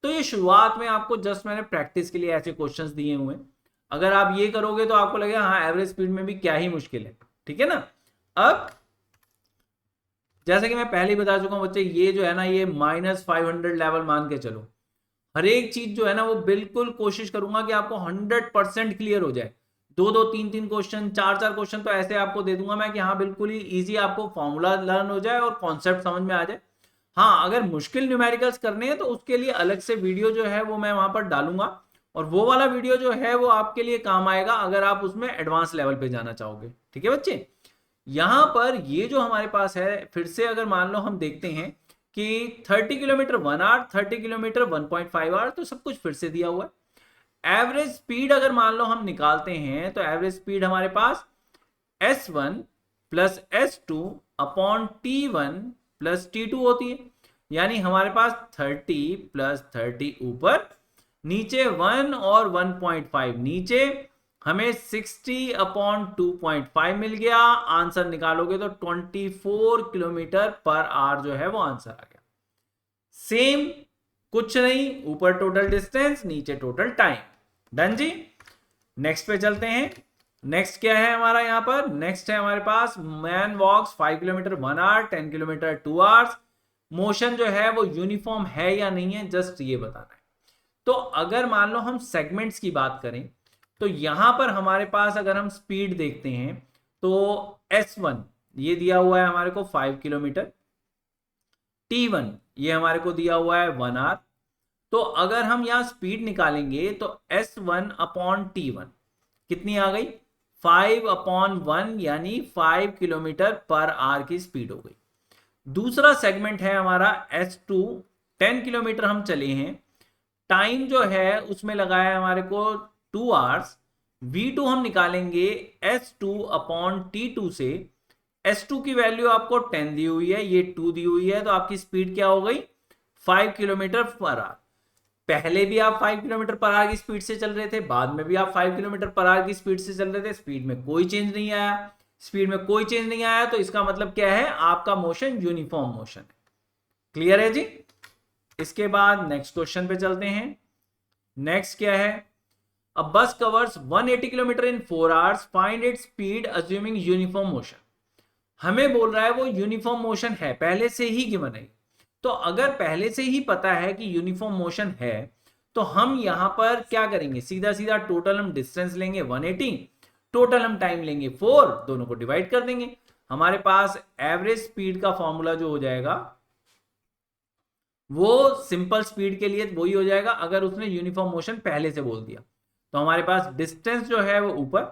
तो ये शुरुआत में आपको जस्ट मैंने प्रैक्टिस के लिए ऐसे क्वेश्चंस दिए हुए हैं। अगर आप ये करोगे तो आपको लगेगा हाँ एवरेज स्पीड में भी क्या ही मुश्किल है, ठीक है ना। अब जैसा कि मैं पहले ही बता चुका हूं बच्चे, ये जो है ना ये -500 लेवल मान के चलो। हर एक चीज जो है ना वो बिल्कुल कोशिश करूंगा कि आपको 100% क्लियर हो जाए। 2-2, 3-3 क्वेश्चन, 4-4 क्वेश्चन तो ऐसे आपको दे दूंगा मैं कि हाँ बिल्कुल ही इजी आपको फॉर्मूला लर्न हो जाए और कॉन्सेप्ट समझ में आ जाए। हाँ, अगर मुश्किल न्यूमेरिकल्स करने हैं तो उसके लिए अलग से वीडियो जो है वो मैं वहां पर डालूंगा, और वो वाला वीडियो जो है वो आपके लिए काम आएगा अगर आप उसमें एडवांस लेवल पे जाना चाहोगे। ठीक है बच्चे, यहां पर ये जो हमारे पास है, फिर से अगर मान लो हम देखते हैं कि 30 किलोमीटर 1 आवर, 30 किलोमीटर 1.5 आवर, तो सब कुछ फिर से दिया हुआ है। एवरेज स्पीड अगर मान लो हम निकालते हैं तो एवरेज स्पीड हमारे पास S1 plus S2 upon T1 plus T2 होती है, यानी हमारे पास 30 प्लस 30 ऊपर, नीचे 1 और 1.5 नीचे, हमें 60 अपॉन 2.5 मिल गया। आंसर निकालोगे तो 24 किलोमीटर पर आवर जो है वो आंसर आ गया। सेम, कुछ नहीं, ऊपर टोटल डिस्टेंस, नीचे टोटल टाइम। डन जी। नेक्स्ट पे चलते हैं। नेक्स्ट क्या है हमारा यहाँ पर, नेक्स्ट है हमारे पास man walks 5 kilometre 1 hour, 10 kilometre 2 hours. Motion जो है वो यूनिफॉर्म है या नहीं है, जस्ट ये बताना है। तो अगर मान लो हम सेगमेंट्स की बात करें तो यहां पर हमारे पास अगर हम स्पीड देखते हैं तो S1 ये दिया हुआ है हमारे को 5 किलोमीटर, T1 ये हमारे को दिया हुआ है 1 आवर। तो अगर हम यहां स्पीड निकालेंगे तो S1 अपॉन T1 कितनी आ गई, 5 अपॉन 1, यानी 5 किलोमीटर पर आवर की स्पीड हो गई। दूसरा सेगमेंट है हमारा S2, 10 किलोमीटर हम चले हैं, टाइम जो है उसमें लगाया है हमारे को 2 आवर्स। V2 हम निकालेंगे S2 अपॉन T2 से। S2 की वैल्यू आपको 10 दी हुई है, ये 2 दी हुई है, तो आपकी स्पीड क्या हो गई, 5 किलोमीटर पर आवर। पहले भी आप 5 किलोमीटर पर आवर की स्पीड से चल रहे थे, बाद में भी आप 5 किलोमीटर पर आवर की स्पीड से चल रहे थे, स्पीड में कोई चेंज नहीं आया। स्पीड में कोई चेंज नहीं आया तो इसका मतलब क्या है, आपका मोशन यूनिफॉर्म मोशन है। क्लियर है जी। इसके बाद नेक्स्ट क्वेश्चन पे चलते हैं। नेक्स्ट क्या है, अ बस कवर्स 180 किलोमीटर इन 4 hours, find its speed assuming uniform motion. हमें बोल रहा है वो यूनिफॉर्म मोशन है, पहले से ही गिवन है। तो अगर पहले से ही पता है कि यूनिफॉर्म मोशन है तो हम यहां पर क्या करेंगे, सीधा सीधा टोटल हम डिस्टेंस लेंगे 180, टोटल हम टाइम लेंगे 4, दोनों को डिवाइड कर देंगे। हमारे पास एवरेज स्पीड का फॉर्मूला जो हो जाएगा वो सिंपल स्पीड के लिए वही हो जाएगा अगर उसने यूनिफॉर्म मोशन पहले से बोल दिया। तो हमारे पास डिस्टेंस जो है वो ऊपर,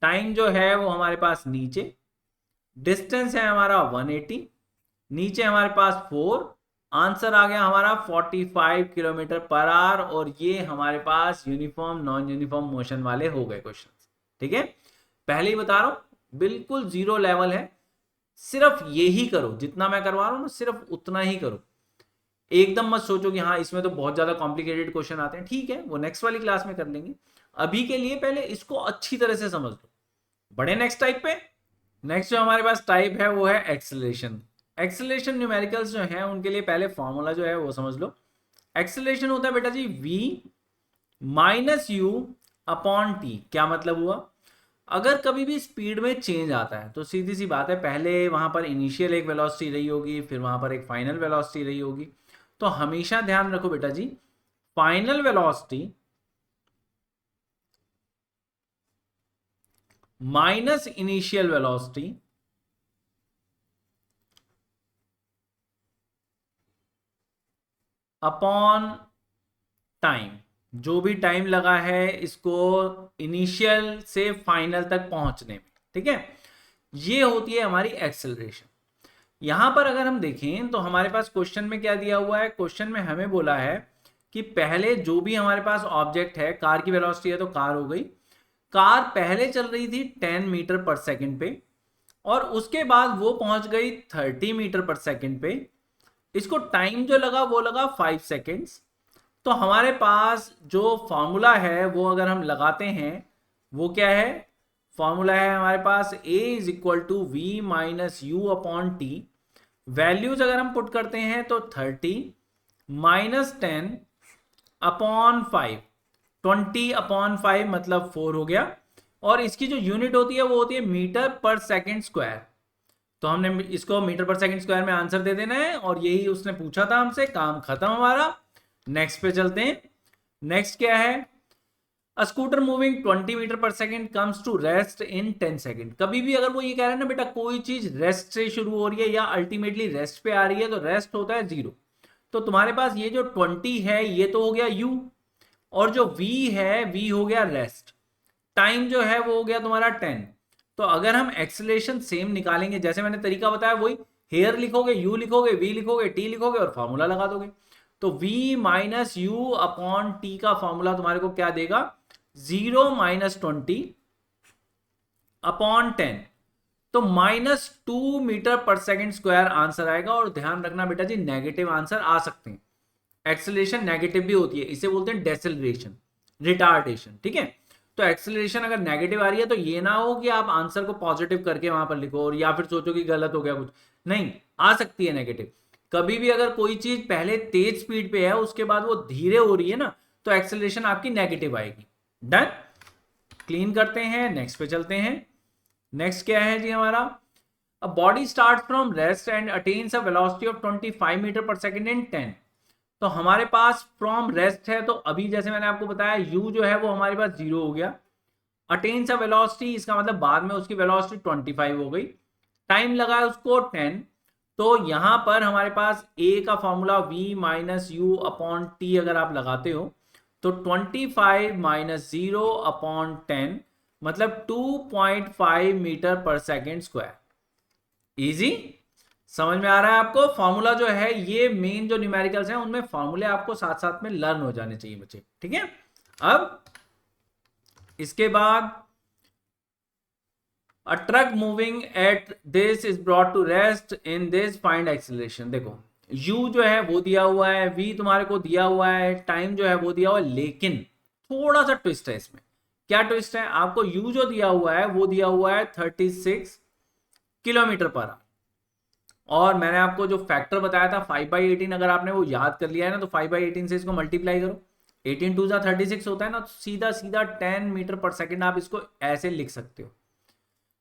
टाइम जो है वो हमारे पास नीचे, डिस्टेंस है हमारा 180, नीचे हमारे पास 4, आंसर आ गया हमारा 45 किलोमीटर पर आवर। और ये हमारे पास यूनिफॉर्म नॉन यूनिफॉर्म मोशन वाले हो गए क्वेश्चन। ठीक है, पहले ही बता रहा हूं बिल्कुल जीरो लेवल है, सिर्फ यही करो जितना मैं करवा रहा हूं ना, सिर्फ उतना ही करो। एकदम मत सोचो कि हाँ इसमें तो बहुत ज्यादा कॉम्प्लिकेटेड क्वेश्चन आते हैं, ठीक है वो नेक्स्ट वाली क्लास में कर लेंगे। अभी के लिए पहले इसको अच्छी तरह से समझ लो। बड़े नेक्स्ट टाइप पे, नेक्स्ट जो हमारे पास टाइप है वो है एक्सेलरेशन। एक्सेलरेशन न्यूमेरिकल्स जो है उनके लिए पहले फॉर्मूला जो है वो समझ लो। एक्सेलरेशन होता है बेटा जी v minus u upon T. क्या मतलब हुआ, अगर कभी भी स्पीड में चेंज आता है तो सीधी सी बात है, पहले वहां पर इनिशियल एक वेलोसिटी रही होगी, फिर वहां पर एक फाइनल वेलोसिटी रही होगी। तो हमेशा ध्यान रखो बेटा जी, final velocity minus initial velocity upon time. जो भी टाइम लगा है इसको इनिशियल से फाइनल तक पहुंचने में, ठीक है, ये होती है हमारी एक्सेलरेशन। यहां पर अगर हम देखें तो हमारे पास क्वेश्चन में क्या दिया हुआ है, क्वेश्चन में हमें बोला है कि पहले जो भी हमारे पास ऑब्जेक्ट है, कार की वेलोसिटी है तो कार हो गई, कार पहले चल रही थी 10 मीटर पर सेकंड पे और उसके बाद वो पहुंच गई 30 मीटर पर सेकंड पे। इसको टाइम जो लगा वो लगा 5 सेकेंड्स। तो हमारे पास जो फॉर्मूला है वो अगर हम लगाते हैं वो क्या है, फॉर्मूला है हमारे पास a is equal to v minus u upon t. Values अगर हम पुट करते हैं तो 30 माइनस 10 अपॉन 5, 20 अपॉन 5 मतलब 4 हो गया। और इसकी जो यूनिट होती है वो होती है मीटर पर सेकेंड स्क्वायर। तो हमने इसको मीटर पर सेकंड स्क्वायर में आंसर दे देना है और यही उसने पूछा था हमसे, काम खत्म हमारा। नेक्स्ट पे चलते हैं। नेक्स्ट क्या है, a scooter moving 20 metre per second comes to rest in 10 second. कभी भी अगर वो ये कह रहा है ना बेटा कोई चीज रेस्ट से शुरू हो रही है या अल्टीमेटली रेस्ट पे आ रही है तो रेस्ट होता है 0। तो तुम्हारे पास ये जो 20 है ये तो हो गया u, और जो v है v हो गया रेस्ट, टाइम जो है वो हो गया तुम्हारा 10। तो अगर हम एक्सेलरेशन सेम निकालेंगे जैसे मैंने तरीका बताया वही, हेयर लिखोगे, यू लिखोगे, वी लिखोगे, टी लिखोगे और फॉर्मूला लगा दोगे। तो v minus u upon T का फॉर्मूला तुम्हारे को क्या देगा, 0 माइनस 20 अपॉन 10। तो -2 metre per second square answer आएगा। और ध्यान रखना बेटा जी नेगेटिव आंसर आ सकते हैं, एक्सेलरेशन नेगेटिव भी होती है, इसे बोलते हैं डेसेलरेशन, रिटार्डेशन। ठीक है, तो एक्सेलरेशन अगर नेगेटिव आ रही है तो ये ना हो कि आप आंसर को पॉजिटिव करके वहां पर लिखो और या फिर सोचो कि गलत हो गया कुछ, नहीं, आ सकती है नेगेटिव। कभी भी अगर कोई चीज पहले तेज स्पीड पे है उसके बाद वो धीरे हो रही है ना तो एक्सेलरेशन आपकी नेगेटिव आएगी। डन, क्लीन करते हैं, नेक्स्ट पे चलते हैं। नेक्स्ट क्या है जी हमारा, a body start from rest and attains a velocity of 25 metre per second in 10। तो हमारे पास फ्रॉम रेस्ट है तो अभी जैसे मैंने आपको बताया u जो है वो हमारे पास 0 हो गया, अटेन्स अ वेलोसिटी इसका मतलब बाद में उसकी वेलोसिटी 25 हो गई, टाइम लगा है उसको 10। तो यहां पर हमारे पास a का formula v minus u upon T अगर आप लगाते हो तो 25 माइनस 0 अपॉन 10 मतलब 2.5 metre per second square. Easy, समझ में आ रहा है आपको। फॉर्मूला जो है ये मेन जो न्यूमेरिकल्स हैं उनमें फॉर्मूले आपको साथ साथ में लर्न हो जाने चाहिए बच्चे, ठीक है। अब इसके बाद a truck moving at this is brought to rest in this find acceleration. देखो u जो है वो दिया हुआ है, v तुम्हारे को दिया हुआ है, टाइम जो है वो दिया हुआ है, लेकिन थोड़ा सा ट्विस्ट है इसमें। क्या ट्विस्ट है? आपको u जो दिया हुआ है वो दिया हुआ है 36 किलोमीटर पर आवर, और मैंने आपको जो फैक्टर बताया था 5/18, अगर आपने वो याद कर लिया है ना, तो 5/18 से इसको मल्टीप्लाई करो, 18 2 36 होता है ना, तो सीधा सीधा 10 मीटर पर सेकेंड आप इसको ऐसे लिख सकते हो।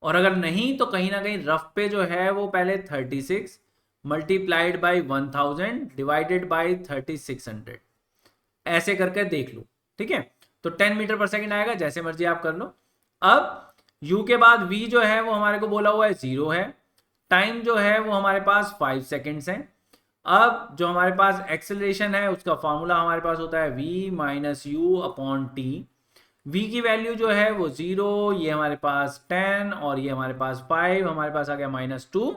और अगर नहीं तो कहीं ना कहीं रफ पे जो है वो पहले 36 मल्टीप्लाइड बाई 1000 डिवाइडेड बाई 3600 ऐसे करके देख लो, ठीक है। तो 10 मीटर पर सेकेंड आएगा, जैसे मर्जी आप कर लो। अब u के बाद v जो है वो हमारे को बोला हुआ है 0 है, टाइम जो है वो हमारे पास 5 सेकेंड्स है। अब जो हमारे पास एक्सेलरेशन है उसका फॉर्मूला हमारे पास होता है v minus u upon T. v की वैल्यू जो है वो 0, ये हमारे पास 10 और ये हमारे पास 5, हमारे पास आ गया -2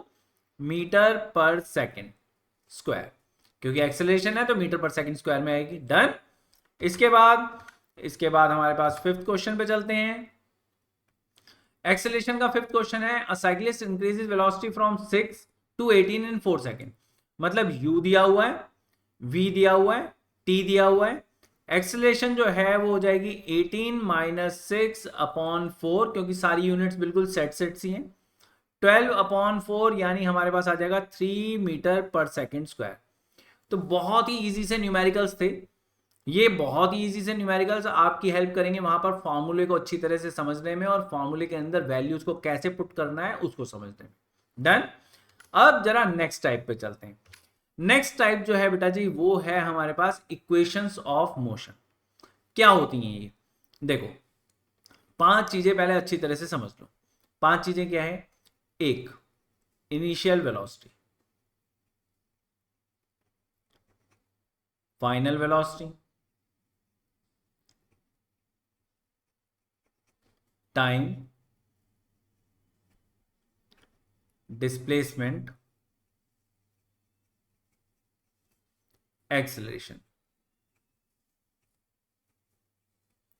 मीटर पर सेकेंड स्क्वायर, क्योंकि एक्सेलरेशन है तो मीटर पर सेकेंड स्क्वायर में आएगी। डन। इसके बाद हमारे पास फिफ्थ क्वेश्चन पे चलते हैं। एक्सेलरेशन का फिफ्थ क्वेश्चन है, अ cyclist increases velocity from 6 to 18 in 4 second. मतलब u दिया हुआ है, v दिया हुआ है, t दिया हुआ है, एक्सेलरेशन जो है वो हो जाएगी 18 माइनस 6 अपॉन 4, क्योंकि सारी यूनिट्स बिल्कुल सेट सी हैं, 12 अपॉन 4, यानी हमारे पास आ जाएगा 3 मीटर पर सेकेंड स्क्वायर। तो बहुत ही इजी से न्यूमेरिकल्स थे ये, बहुत ही इजी से न्यूमेरिकल्स आपकी हेल्प करेंगे वहां पर फॉर्मूले को अच्छी तरह से समझने में, और फॉर्मूले के अंदर वैल्यूज को कैसे पुट करना है उसको समझने में। डन। अब जरा नेक्स्ट टाइप पे चलते हैं। नेक्स्ट टाइप जो है बेटा जी वो है हमारे पास इक्वेशंस ऑफ मोशन। क्या होती हैं ये? देखो, 5 चीजें पहले अच्छी तरह से समझ लो। 5 चीजें क्या है? एक, initial velocity, final velocity, time, displacement, acceleration.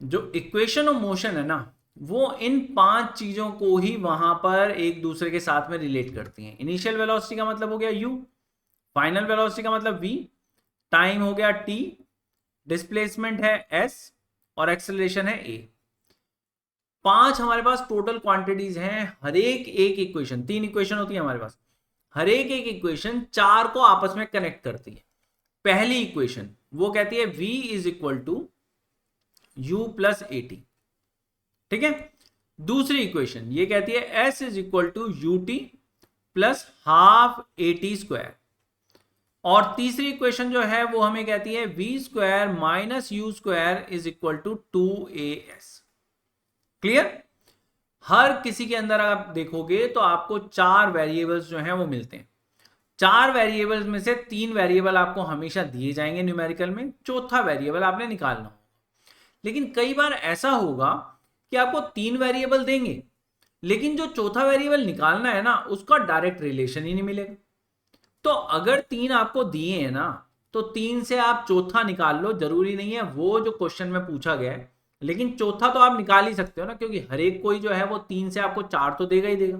जो इक्वेशन ऑफ मोशन है ना, वो इन 5 चीजों को ही वहां पर एक दूसरे के साथ में रिलेट करती हैं। इनिशियल वेलोसिटी का मतलब हो गया u, फाइनल वेलोसिटी का मतलब v, टाइम हो गया t, डिस्प्लेसमेंट है s, और एक्सेलरेशन है a। 5 हमारे पास टोटल क्वांटिटीज हैं। हर एक इक्वेशन, 3 इक्वेशन होती है हमारे पास, हर एक इक्वेशन 4 को आपस में कनेक्ट करती है। पहली इक्वेशन वो कहती है v is equal to u plus a t, ठीक है। दूसरी इक्वेशन ये कहती है s is equal to u t plus half a t square, और तीसरी इक्वेशन जो है वो हमें कहती है v square minus u square is equal to 2as। Clear? हर किसी के अंदर आप देखोगे तो आपको 4 वेरिएबल्स जो हैं वो मिलते हैं। 4 वेरिएबल्स में से 3 वेरिएबल आपको हमेशा दिए जाएंगे न्यूमेरिकल में, चौथा वेरिएबल आपने निकालना होगा। लेकिन कई बार ऐसा होगा कि आपको 3 वेरिएबल देंगे, लेकिन जो चौथा वेरिएबल निकालना है ना उसका डायरेक्ट रिलेशन ही नहीं मिलेगा। तो अगर 3 आपको दिए हैं ना, तो 3 से आप चौथा निकाल लो, जरूरी नहीं है वो जो क्वेश्चन में पूछा गया है, लेकिन चौथा तो आप निकाल ही सकते हो ना, क्योंकि हर एक कोई जो है वो 3 से आपको 4 तो देगा ही देगा।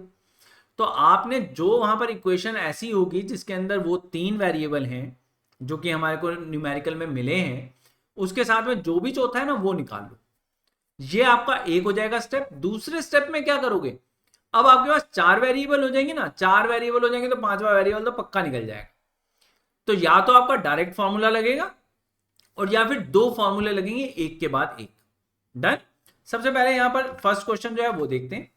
तो आपने जो वहां पर इक्वेशन ऐसी होगी जिसके अंदर वो 3 वेरिएबल हैं जो कि हमारे को न्यूमेरिकल में मिले हैं, उसके साथ में जो भी चौथा है ना वो निकाल लो। ये आपका एक हो जाएगा स्टेप। दूसरे स्टेप में क्या करोगे? अब आपके पास 4 वेरिएबल हो जाएंगे ना, 4 वेरिएबल हो जाएंगे तो 5वां वेरिएबल तो पक्का निकल जाएगा। तो या तो आपका डायरेक्ट फॉर्मूला लगेगा, और या फिर 2 फॉर्मूले लगेंगे एक के बाद एक। डन। सबसे पहले यहां पर फर्स्ट क्वेश्चन जो है वो देखते हैं।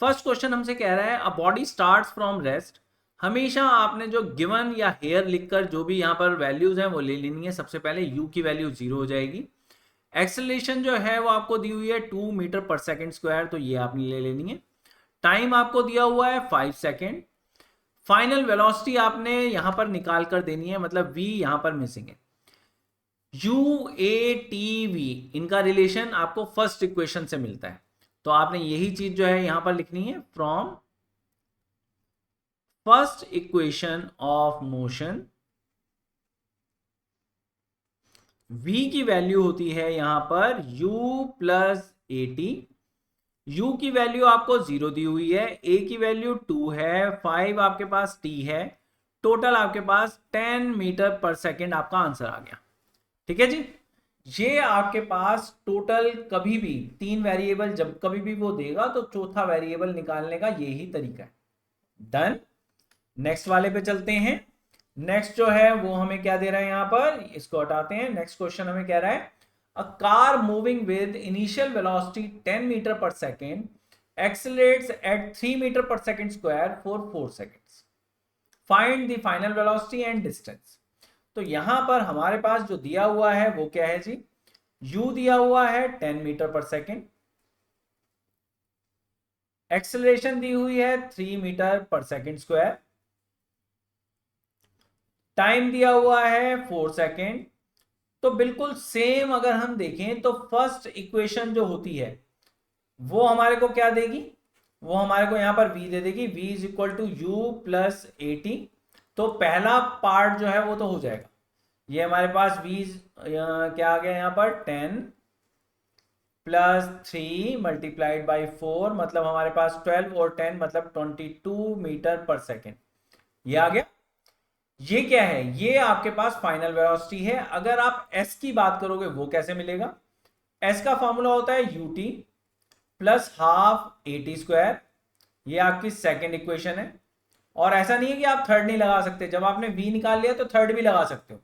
फर्स्ट क्वेश्चन हमसे कह रहा है, a body starts from rest. हमेशा आपने जो गिवन या हेयर लिखकर जो भी यहां पर वैल्यूज हैं वो ले लेनी है। सबसे पहले u की वैल्यू 0 हो जाएगी। एक्सेलरेशन जो है वो आपको दी हुई है 2 मीटर पर सेकेंड स्क्वायर, तो ये आपने ले लेनी है। टाइम आपको दिया हुआ है 5 सेकेंड। फाइनल वेलोसिटी आपने यहां पर निकाल कर देनी है, मतलब v यहां पर मिसिंग है। u a t v इनका रिलेशन आपको फर्स्ट इक्वेशन से मिलता है, तो आपने यही चीज जो है यहां पर लिखनी है, from first equation of motion v की वैल्यू होती है यहां पर u plus a T. u की वैल्यू आपको 0 दी हुई है, a की वैल्यू 2 है, 5 आपके पास t है, टोटल आपके पास 10 मीटर पर सेकेंड आपका आंसर आ गया। ठीक है जी, ये आपके पास टोटल कभी भी 3 वेरिएबल जब कभी भी वो देगा तो चौथा वेरिएबल निकालने का यही तरीका है। डन। नेक्स्ट वाले पे चलते हैं। नेक्स्ट जो है वो हमें क्या दे रहा है, यहां पर इसको हटाते हैं। नेक्स्ट क्वेश्चन हमें कह रहा है a car moving with initial velocity 10 metre per second accelerates at 3 metre per second square for 4 seconds, find the final velocity and distance. तो यहां पर हमारे पास जो दिया हुआ है वो क्या है जी, u दिया हुआ है 10 मीटर पर सेकेंड, एक्सेलरेशन दी हुई है 3 metre per second square, time दिया हुआ है 4 सेकेंड। तो बिल्कुल सेम अगर हम देखें तो फर्स्ट इक्वेशन जो होती है वो हमारे को क्या देगी, वो हमारे को यहां पर v दे देगी, v is equal to u plus a t. तो पहला पार्ट जो है वो तो हो जाएगा, ये हमारे पास v क्या आ गया यहां पर 10 प्लस 3 मल्टीप्लाइड बाई 4, मतलब हमारे पास 12 और 10 मतलब 22 मीटर पर सेकेंड, ये आ गया। ये क्या है, ये आपके पास फाइनल वेलोसिटी है। अगर आप s की बात करोगे वो कैसे मिलेगा, s का फॉर्मूला होता है ut plus half a t square, ये आपकी सेकेंड इक्वेशन है। और ऐसा नहीं है कि आप थर्ड नहीं लगा सकते, जब आपने v निकाल लिया तो थर्ड भी लगा सकते हो।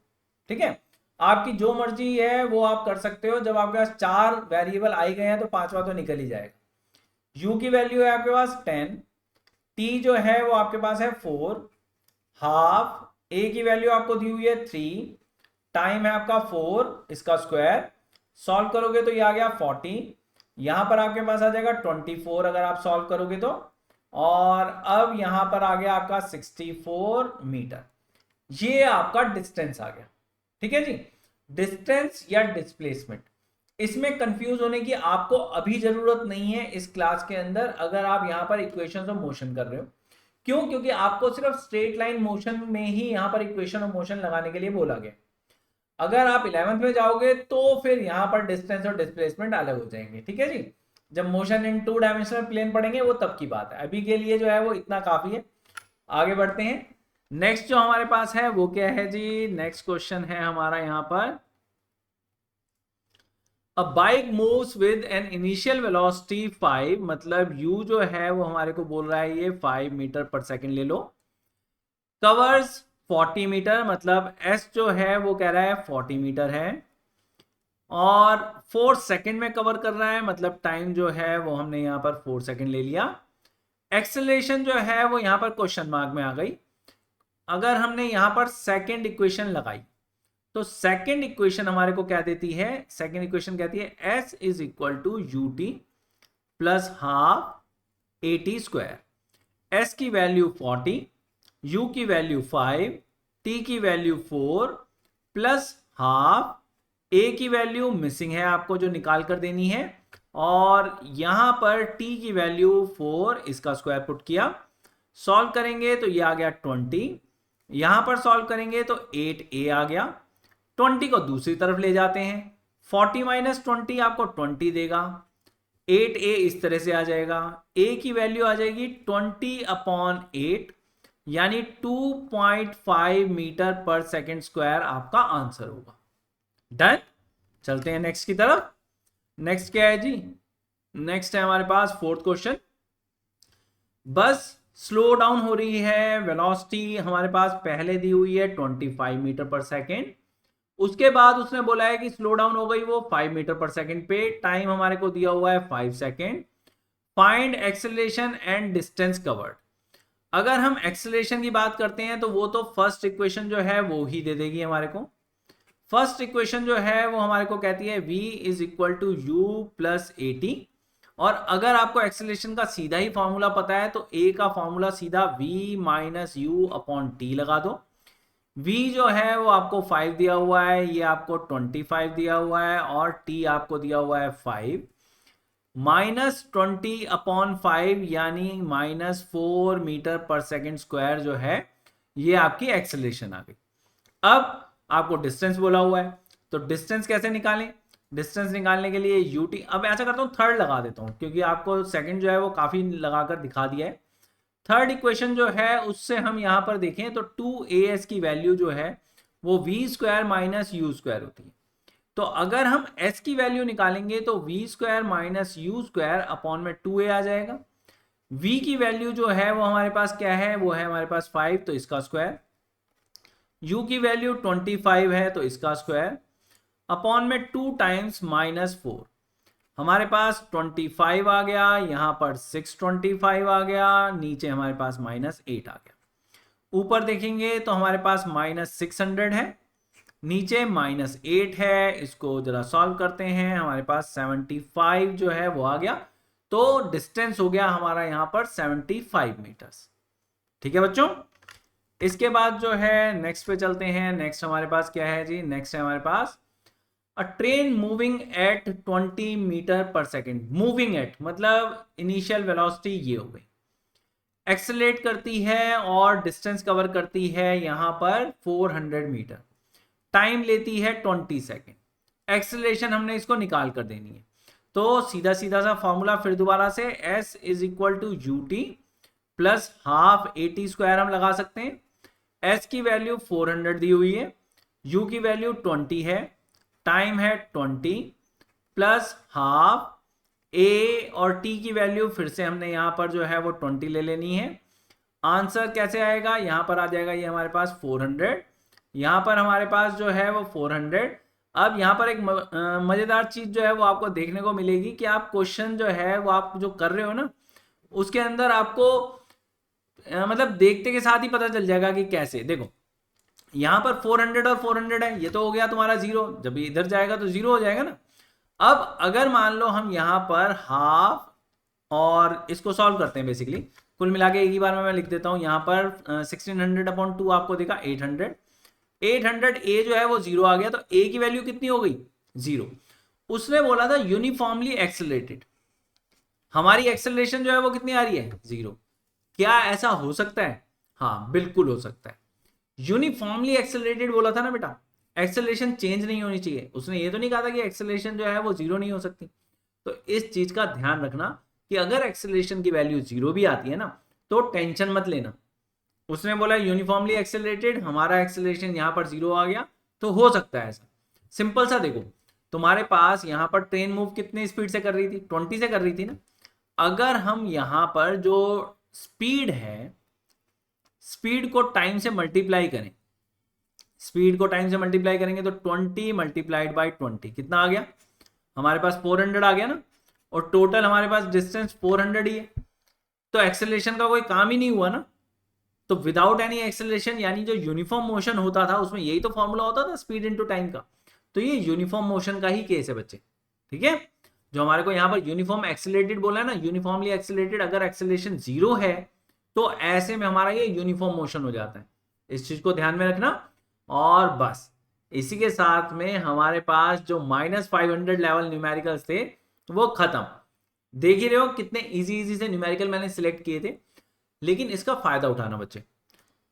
ठीक है, आपकी जो मर्जी है वो आप कर सकते हो। जब आपके पास 4 वेरिएबल आ गए हैं तो पांचवा तो निकल ही जाएगा। u की वैल्यू है आपके पास 10, t जो है वो आपके पास है 4, हाफ a की वैल्यू आपको दी हुई है 3, टाइम है आपका 4, इसका स्क्वायर सॉल्व करोगे तो ये आ गया 40, यहां पर आपके पास आ जाएगा 24 अगर आप सॉल्व करोगे तो, और अब यहां पर आ गया आपका 64 मीटर। ये आपका डिस्टेंस आ गया। ठीक है जी, डिस्टेंस या डिस्प्लेसमेंट, इसमें कंफ्यूज होने की आपको अभी जरूरत नहीं है इस क्लास के अंदर, अगर आप यहां पर इक्वेशंस ऑफ मोशन कर रहे हो। क्यों, क्योंकि आपको सिर्फ स्ट्रेट लाइन मोशन में ही यहां पर इक्वेशन ऑफ मोशन लगाने के लिए बोला गया। अगर आप 11th में जाओगे तो फिर यहां पर डिस्टेंस और डिस्प्लेसमेंट अलग हो जाएंगे। ठीक है जी, जब मोशन इन 2 डायमेंशनल प्लेन पढ़ेंगे वो तब की बात है, अभी के लिए जो है वो इतना काफी है। आगे बढ़ते हैं। नेक्स्ट जो हमारे पास है वो क्या है जी, नेक्स्ट क्वेश्चन है हमारा यहां पर a bike moves with an initial velocity 5, मतलब u जो है वो हमारे को बोल रहा है ये 5 मीटर पर सेकेंड ले लो, कवर्स 40 मीटर, मतलब s जो है वो कह रहा है 40 मीटर है, और 4 सेकेंड में कवर कर रहा है, मतलब टाइम जो है वो हमने यहां पर 4 सेकेंड ले लिया। एक्सेलरेशन जो है वो यहां पर क्वेश्चन मार्क में आ गई। अगर हमने यहां पर सेकेंड इक्वेशन लगाई तो सेकेंड इक्वेशन हमारे को क्या देती है, सेकेंड इक्वेशन कहती है s is equal to u t plus half a t square. s की वैल्यू 40, u की वैल्यू 5, t की वैल्यू 4 प्लस हाफ, a की वैल्यू मिसिंग है आपको जो निकाल कर देनी है, और यहां पर t की वैल्यू 4, इसका स्क्वायर पुट किया, सॉल्व करेंगे तो ये आ गया 20, यहां पर सॉल्व करेंगे तो 8a आ गया। 20 को दूसरी तरफ ले जाते हैं, 40 माइनस 20 आपको 20 देगा, 8a इस तरह से आ जाएगा, a की वैल्यू आ जाएगी 20/8, यानी 2.5 मीटर पर सेकेंड स्क्वायर आपका आंसर होगा। डन। चलते हैं नेक्स्ट की तरफ। नेक्स्ट क्या है जी, नेक्स्ट है हमारे पास फोर्थ क्वेश्चन। बस स्लो डाउन हो रही है, वेलोसिटी हमारे पास पहले दी हुई है 25 मीटर पर सेकेंड, उसके बाद उसने बोला है कि स्लो डाउन हो गई वो 5 मीटर पर सेकेंड पे, टाइम हमारे को दिया हुआ है 5 second, find acceleration and distance covered. अगर हम एक्सेलरेशन की बात करते हैं तो वो तो फर्स्ट इक्वेशन जो है वो ही दे देगी हमारे को। फर्स्ट इक्वेशन जो है वो हमारे को कहती है v is equal to u plus a t, और अगर आपको एक्सेलरेशन का सीधा ही फॉर्मूला पता है तो a का फॉर्मूला सीधा v minus u upon T लगा दो। v जो है वो आपको 5 दिया हुआ है, ये आपको 25 दिया हुआ है, और t आपको दिया हुआ है 5, माइनस 20/5 यानी -4 मीटर पर सेकेंड स्क्वायर जो है ये आपकी एक्सेलरेशन आ गई। अब आपको डिस्टेंस बोला हुआ है, तो डिस्टेंस कैसे निकालें, डिस्टेंस निकालने के लिए ut, अब ऐसा करता हूं थर्ड लगा देता हूं क्योंकि आपको सेकंड जो है वो काफी लगाकर दिखा दिया है। थर्ड इक्वेशन जो है उससे हम यहाँ पर देखें तो 2as की वैल्यू जो है वो v square minus u square होती है। तो अगर हम s की वैल्यू निकालेंगे तो v square minus u square upon में 2a आ जाएगा। v की वैल्यू जो है वो हमारे पास क्या है, वो है हमारे पास 5, तो इसका स्क्वायर। u की वैल्यू 25 है तो इसका स्क्वायर अपॉन में 2 टाइम्स माइनस 4। हमारे पास 25 आ गया, यहां पर 625 आ गया, नीचे हमारे पास माइनस 8 आ गया। ऊपर देखेंगे तो हमारे पास माइनस 600 है, नीचे माइनस 8 है। इसको जरा सॉल्व करते हैं, हमारे पास 75 जो है वो आ गया। तो डिस्टेंस हो गया हमारा यहां पर 75 मीटर्स। ठीक है बच्चों, इसके बाद जो है नेक्स्ट पे चलते हैं। नेक्स्ट हमारे पास क्या है जी, नेक्स्ट है हमारे पास a train moving at 20 metre per second. Moving at मतलब इनिशियल वेलोसिटी ये हो गई, एक्सेलरेट करती है और डिस्टेंस कवर करती है यहां पर 400 मीटर, टाइम लेती है 20 सेकेंड। एक्सेलरेशन हमने इसको निकाल कर देनी है, तो सीधा सीधा सा फॉर्मूला फिर दोबारा से, s is equal to u t plus half a t square हम लगा सकते हैं। s की वैल्यू 400 दी हुई है, u की वैल्यू 20 है, टाइम है 20 प्लस हाफ a और t की वैल्यू फिर से हमने यहां पर जो है वो 20 ले लेनी है। आंसर कैसे आएगा, यहां पर आ जाएगा ये हमारे पास 400, यहां पर हमारे पास जो है वो 400। अब यहां पर एक मजेदार चीज जो है वो आपको देखने को मिलेगी कि आप क्वेश्चन जो है वो आप जो कर रहे हो ना, उसके अंदर आपको मतलब देखते के साथ ही पता चल जाएगा कि कैसे। देखो यहां पर 400 और 400 है, ये तो हो गया तुम्हारा जीरो, जब इधर जाएगा तो जीरो हो जाएगा ना। अब अगर मान लो हम यहां पर हाफ और इसको सॉल्व करते हैं, बेसिकली कुल मिला के एक ही बार में मैं लिख देता हूं। यहां पर 1600 अपॉन 2 आपको देखा 800, 800 ए जो है वो जीरो आ गया, तो ए की वैल्यू कितनी हो गई, जीरो। उसने बोला था यूनिफॉर्मली एक्सेलरेटेड, हमारी एक्सेलरेशन जो है वो कितनी आ रही है, जीरो। क्या ऐसा हो सकता है, हाँ बिल्कुल हो सकता है। यूनिफॉर्मली एक्सेलरेटेड बोला था ना बेटा, एक्सेलरेशन चेंज नहीं होनी चाहिए। उसने ये तो नहीं कहा था कि एक्सेलरेशन जो है वो जीरो नहीं हो सकती। तो इस चीज का ध्यान रखना कि अगर एक्सेलरेशन की वैल्यू जीरो भी आती है ना तो टेंशन मत लेना। उसने बोला यूनिफॉर्मली एक्सेलरेटेड, हमारा एक्सेलरेशन यहां पर जीरो आ गया, तो हो सकता है ऐसा। सिंपल सा देखो, तुम्हारे पास यहां पर ट्रेन मूव कितनी स्पीड से कर रही थी, 20 से कर रही थी ना। अगर हम यहां पर जो स्पीड है, स्पीड को टाइम से मल्टीप्लाई करें, स्पीड को टाइम से मल्टीप्लाई करेंगे तो 20 मल्टीप्लाइड बाई 20 कितना आ गया, हमारे पास 400 आ गया ना। और टोटल हमारे पास डिस्टेंस 400 ही है, तो एक्सेलरेशन का कोई काम ही नहीं हुआ ना। तो विदाउट एनी एक्सेलरेशन, यानी जो यूनिफॉर्म मोशन होता था उसमें यही तो फॉर्मूला होता था स्पीड इनटू टाइम का। तो ये यूनिफॉर्म मोशन का ही केस है बच्चे, ठीक है। जो हमारे को यहाँ पर यूनिफॉर्म एक्सेलरेटेड बोला है ना, यूनिफॉर्मली एक्सेलरेटेड, अगर एक्सेलरेशन जीरो है तो ऐसे में हमारा ये यूनिफॉर्म मोशन हो जाता है। इस चीज को ध्यान में रखना। और बस इसी के साथ में हमारे पास जो -500 लेवल न्यूमेरिकल्स थे वो खत्म। देख ही रहे हो कितने इजी इजी से न्यूमेरिकल मैंने सिलेक्ट किए थे। लेकिन इसका फायदा उठाना बच्चे,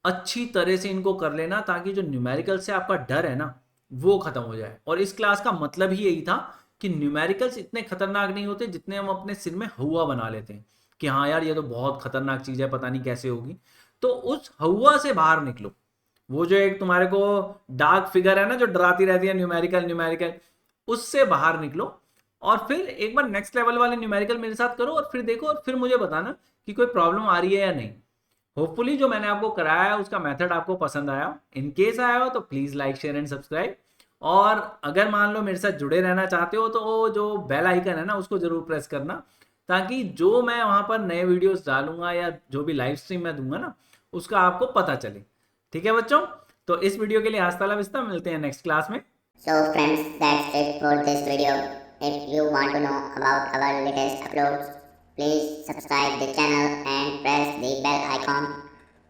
अच्छी तरह से इनको कर लेना, ताकि जो न्यूमेरिकल से आपका डर है ना वो खत्म हो जाए। और इस क्लास का मतलब ही यही था कि न्यूमेरिकल्स इतने खतरनाक नहीं होते जितने हम अपने सिर में हुआ बना लेते हैं कि हाँ यार ये तो बहुत खतरनाक चीज है, पता नहीं कैसे होगी। तो उस हुआ से बाहर निकलो। वो जो एक तुम्हारे को डार्क फिगर है ना जो डराती रहती है, न्यूमेरिकल न्यूमेरिकल, उससे बाहर निकलो। और फिर एक बार नेक्स्ट लेवल वाले न्यूमेरिकल मेरे साथ करो और फिर देखो, और फिर मुझे बताना कि कोई प्रॉब्लम आ रही है या नहीं। होपफुली जो मैंने आपको कराया है उसका मेथड आपको पसंद आया। इन केस आया हो तो please like share and subscribe. और अगर मान लो मेरे साथ जुड़े रहना चाहते हो तो वो जो बेल आइकन है ना उसको जरूर प्रेस करना, ताकि जो मैं वहां पर नए वीडियोस डालूंगा या जो भी लाइव स्ट्रीम मैं दूंगा ना उसका आपको पता चले। ठीक है बच्चों, तो इस वीडियो के लिए हस्ता ला विस्ता, मिलते हैं नेक्स्ट क्लास में। So friends, that's it for this video. If you want to know about our latest uploads, please subscribe the channel and press the bell icon,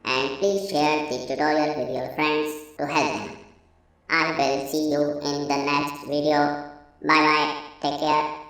and please share the tutorial with your friends to help them. I will see you in the next video. Bye bye. Take care.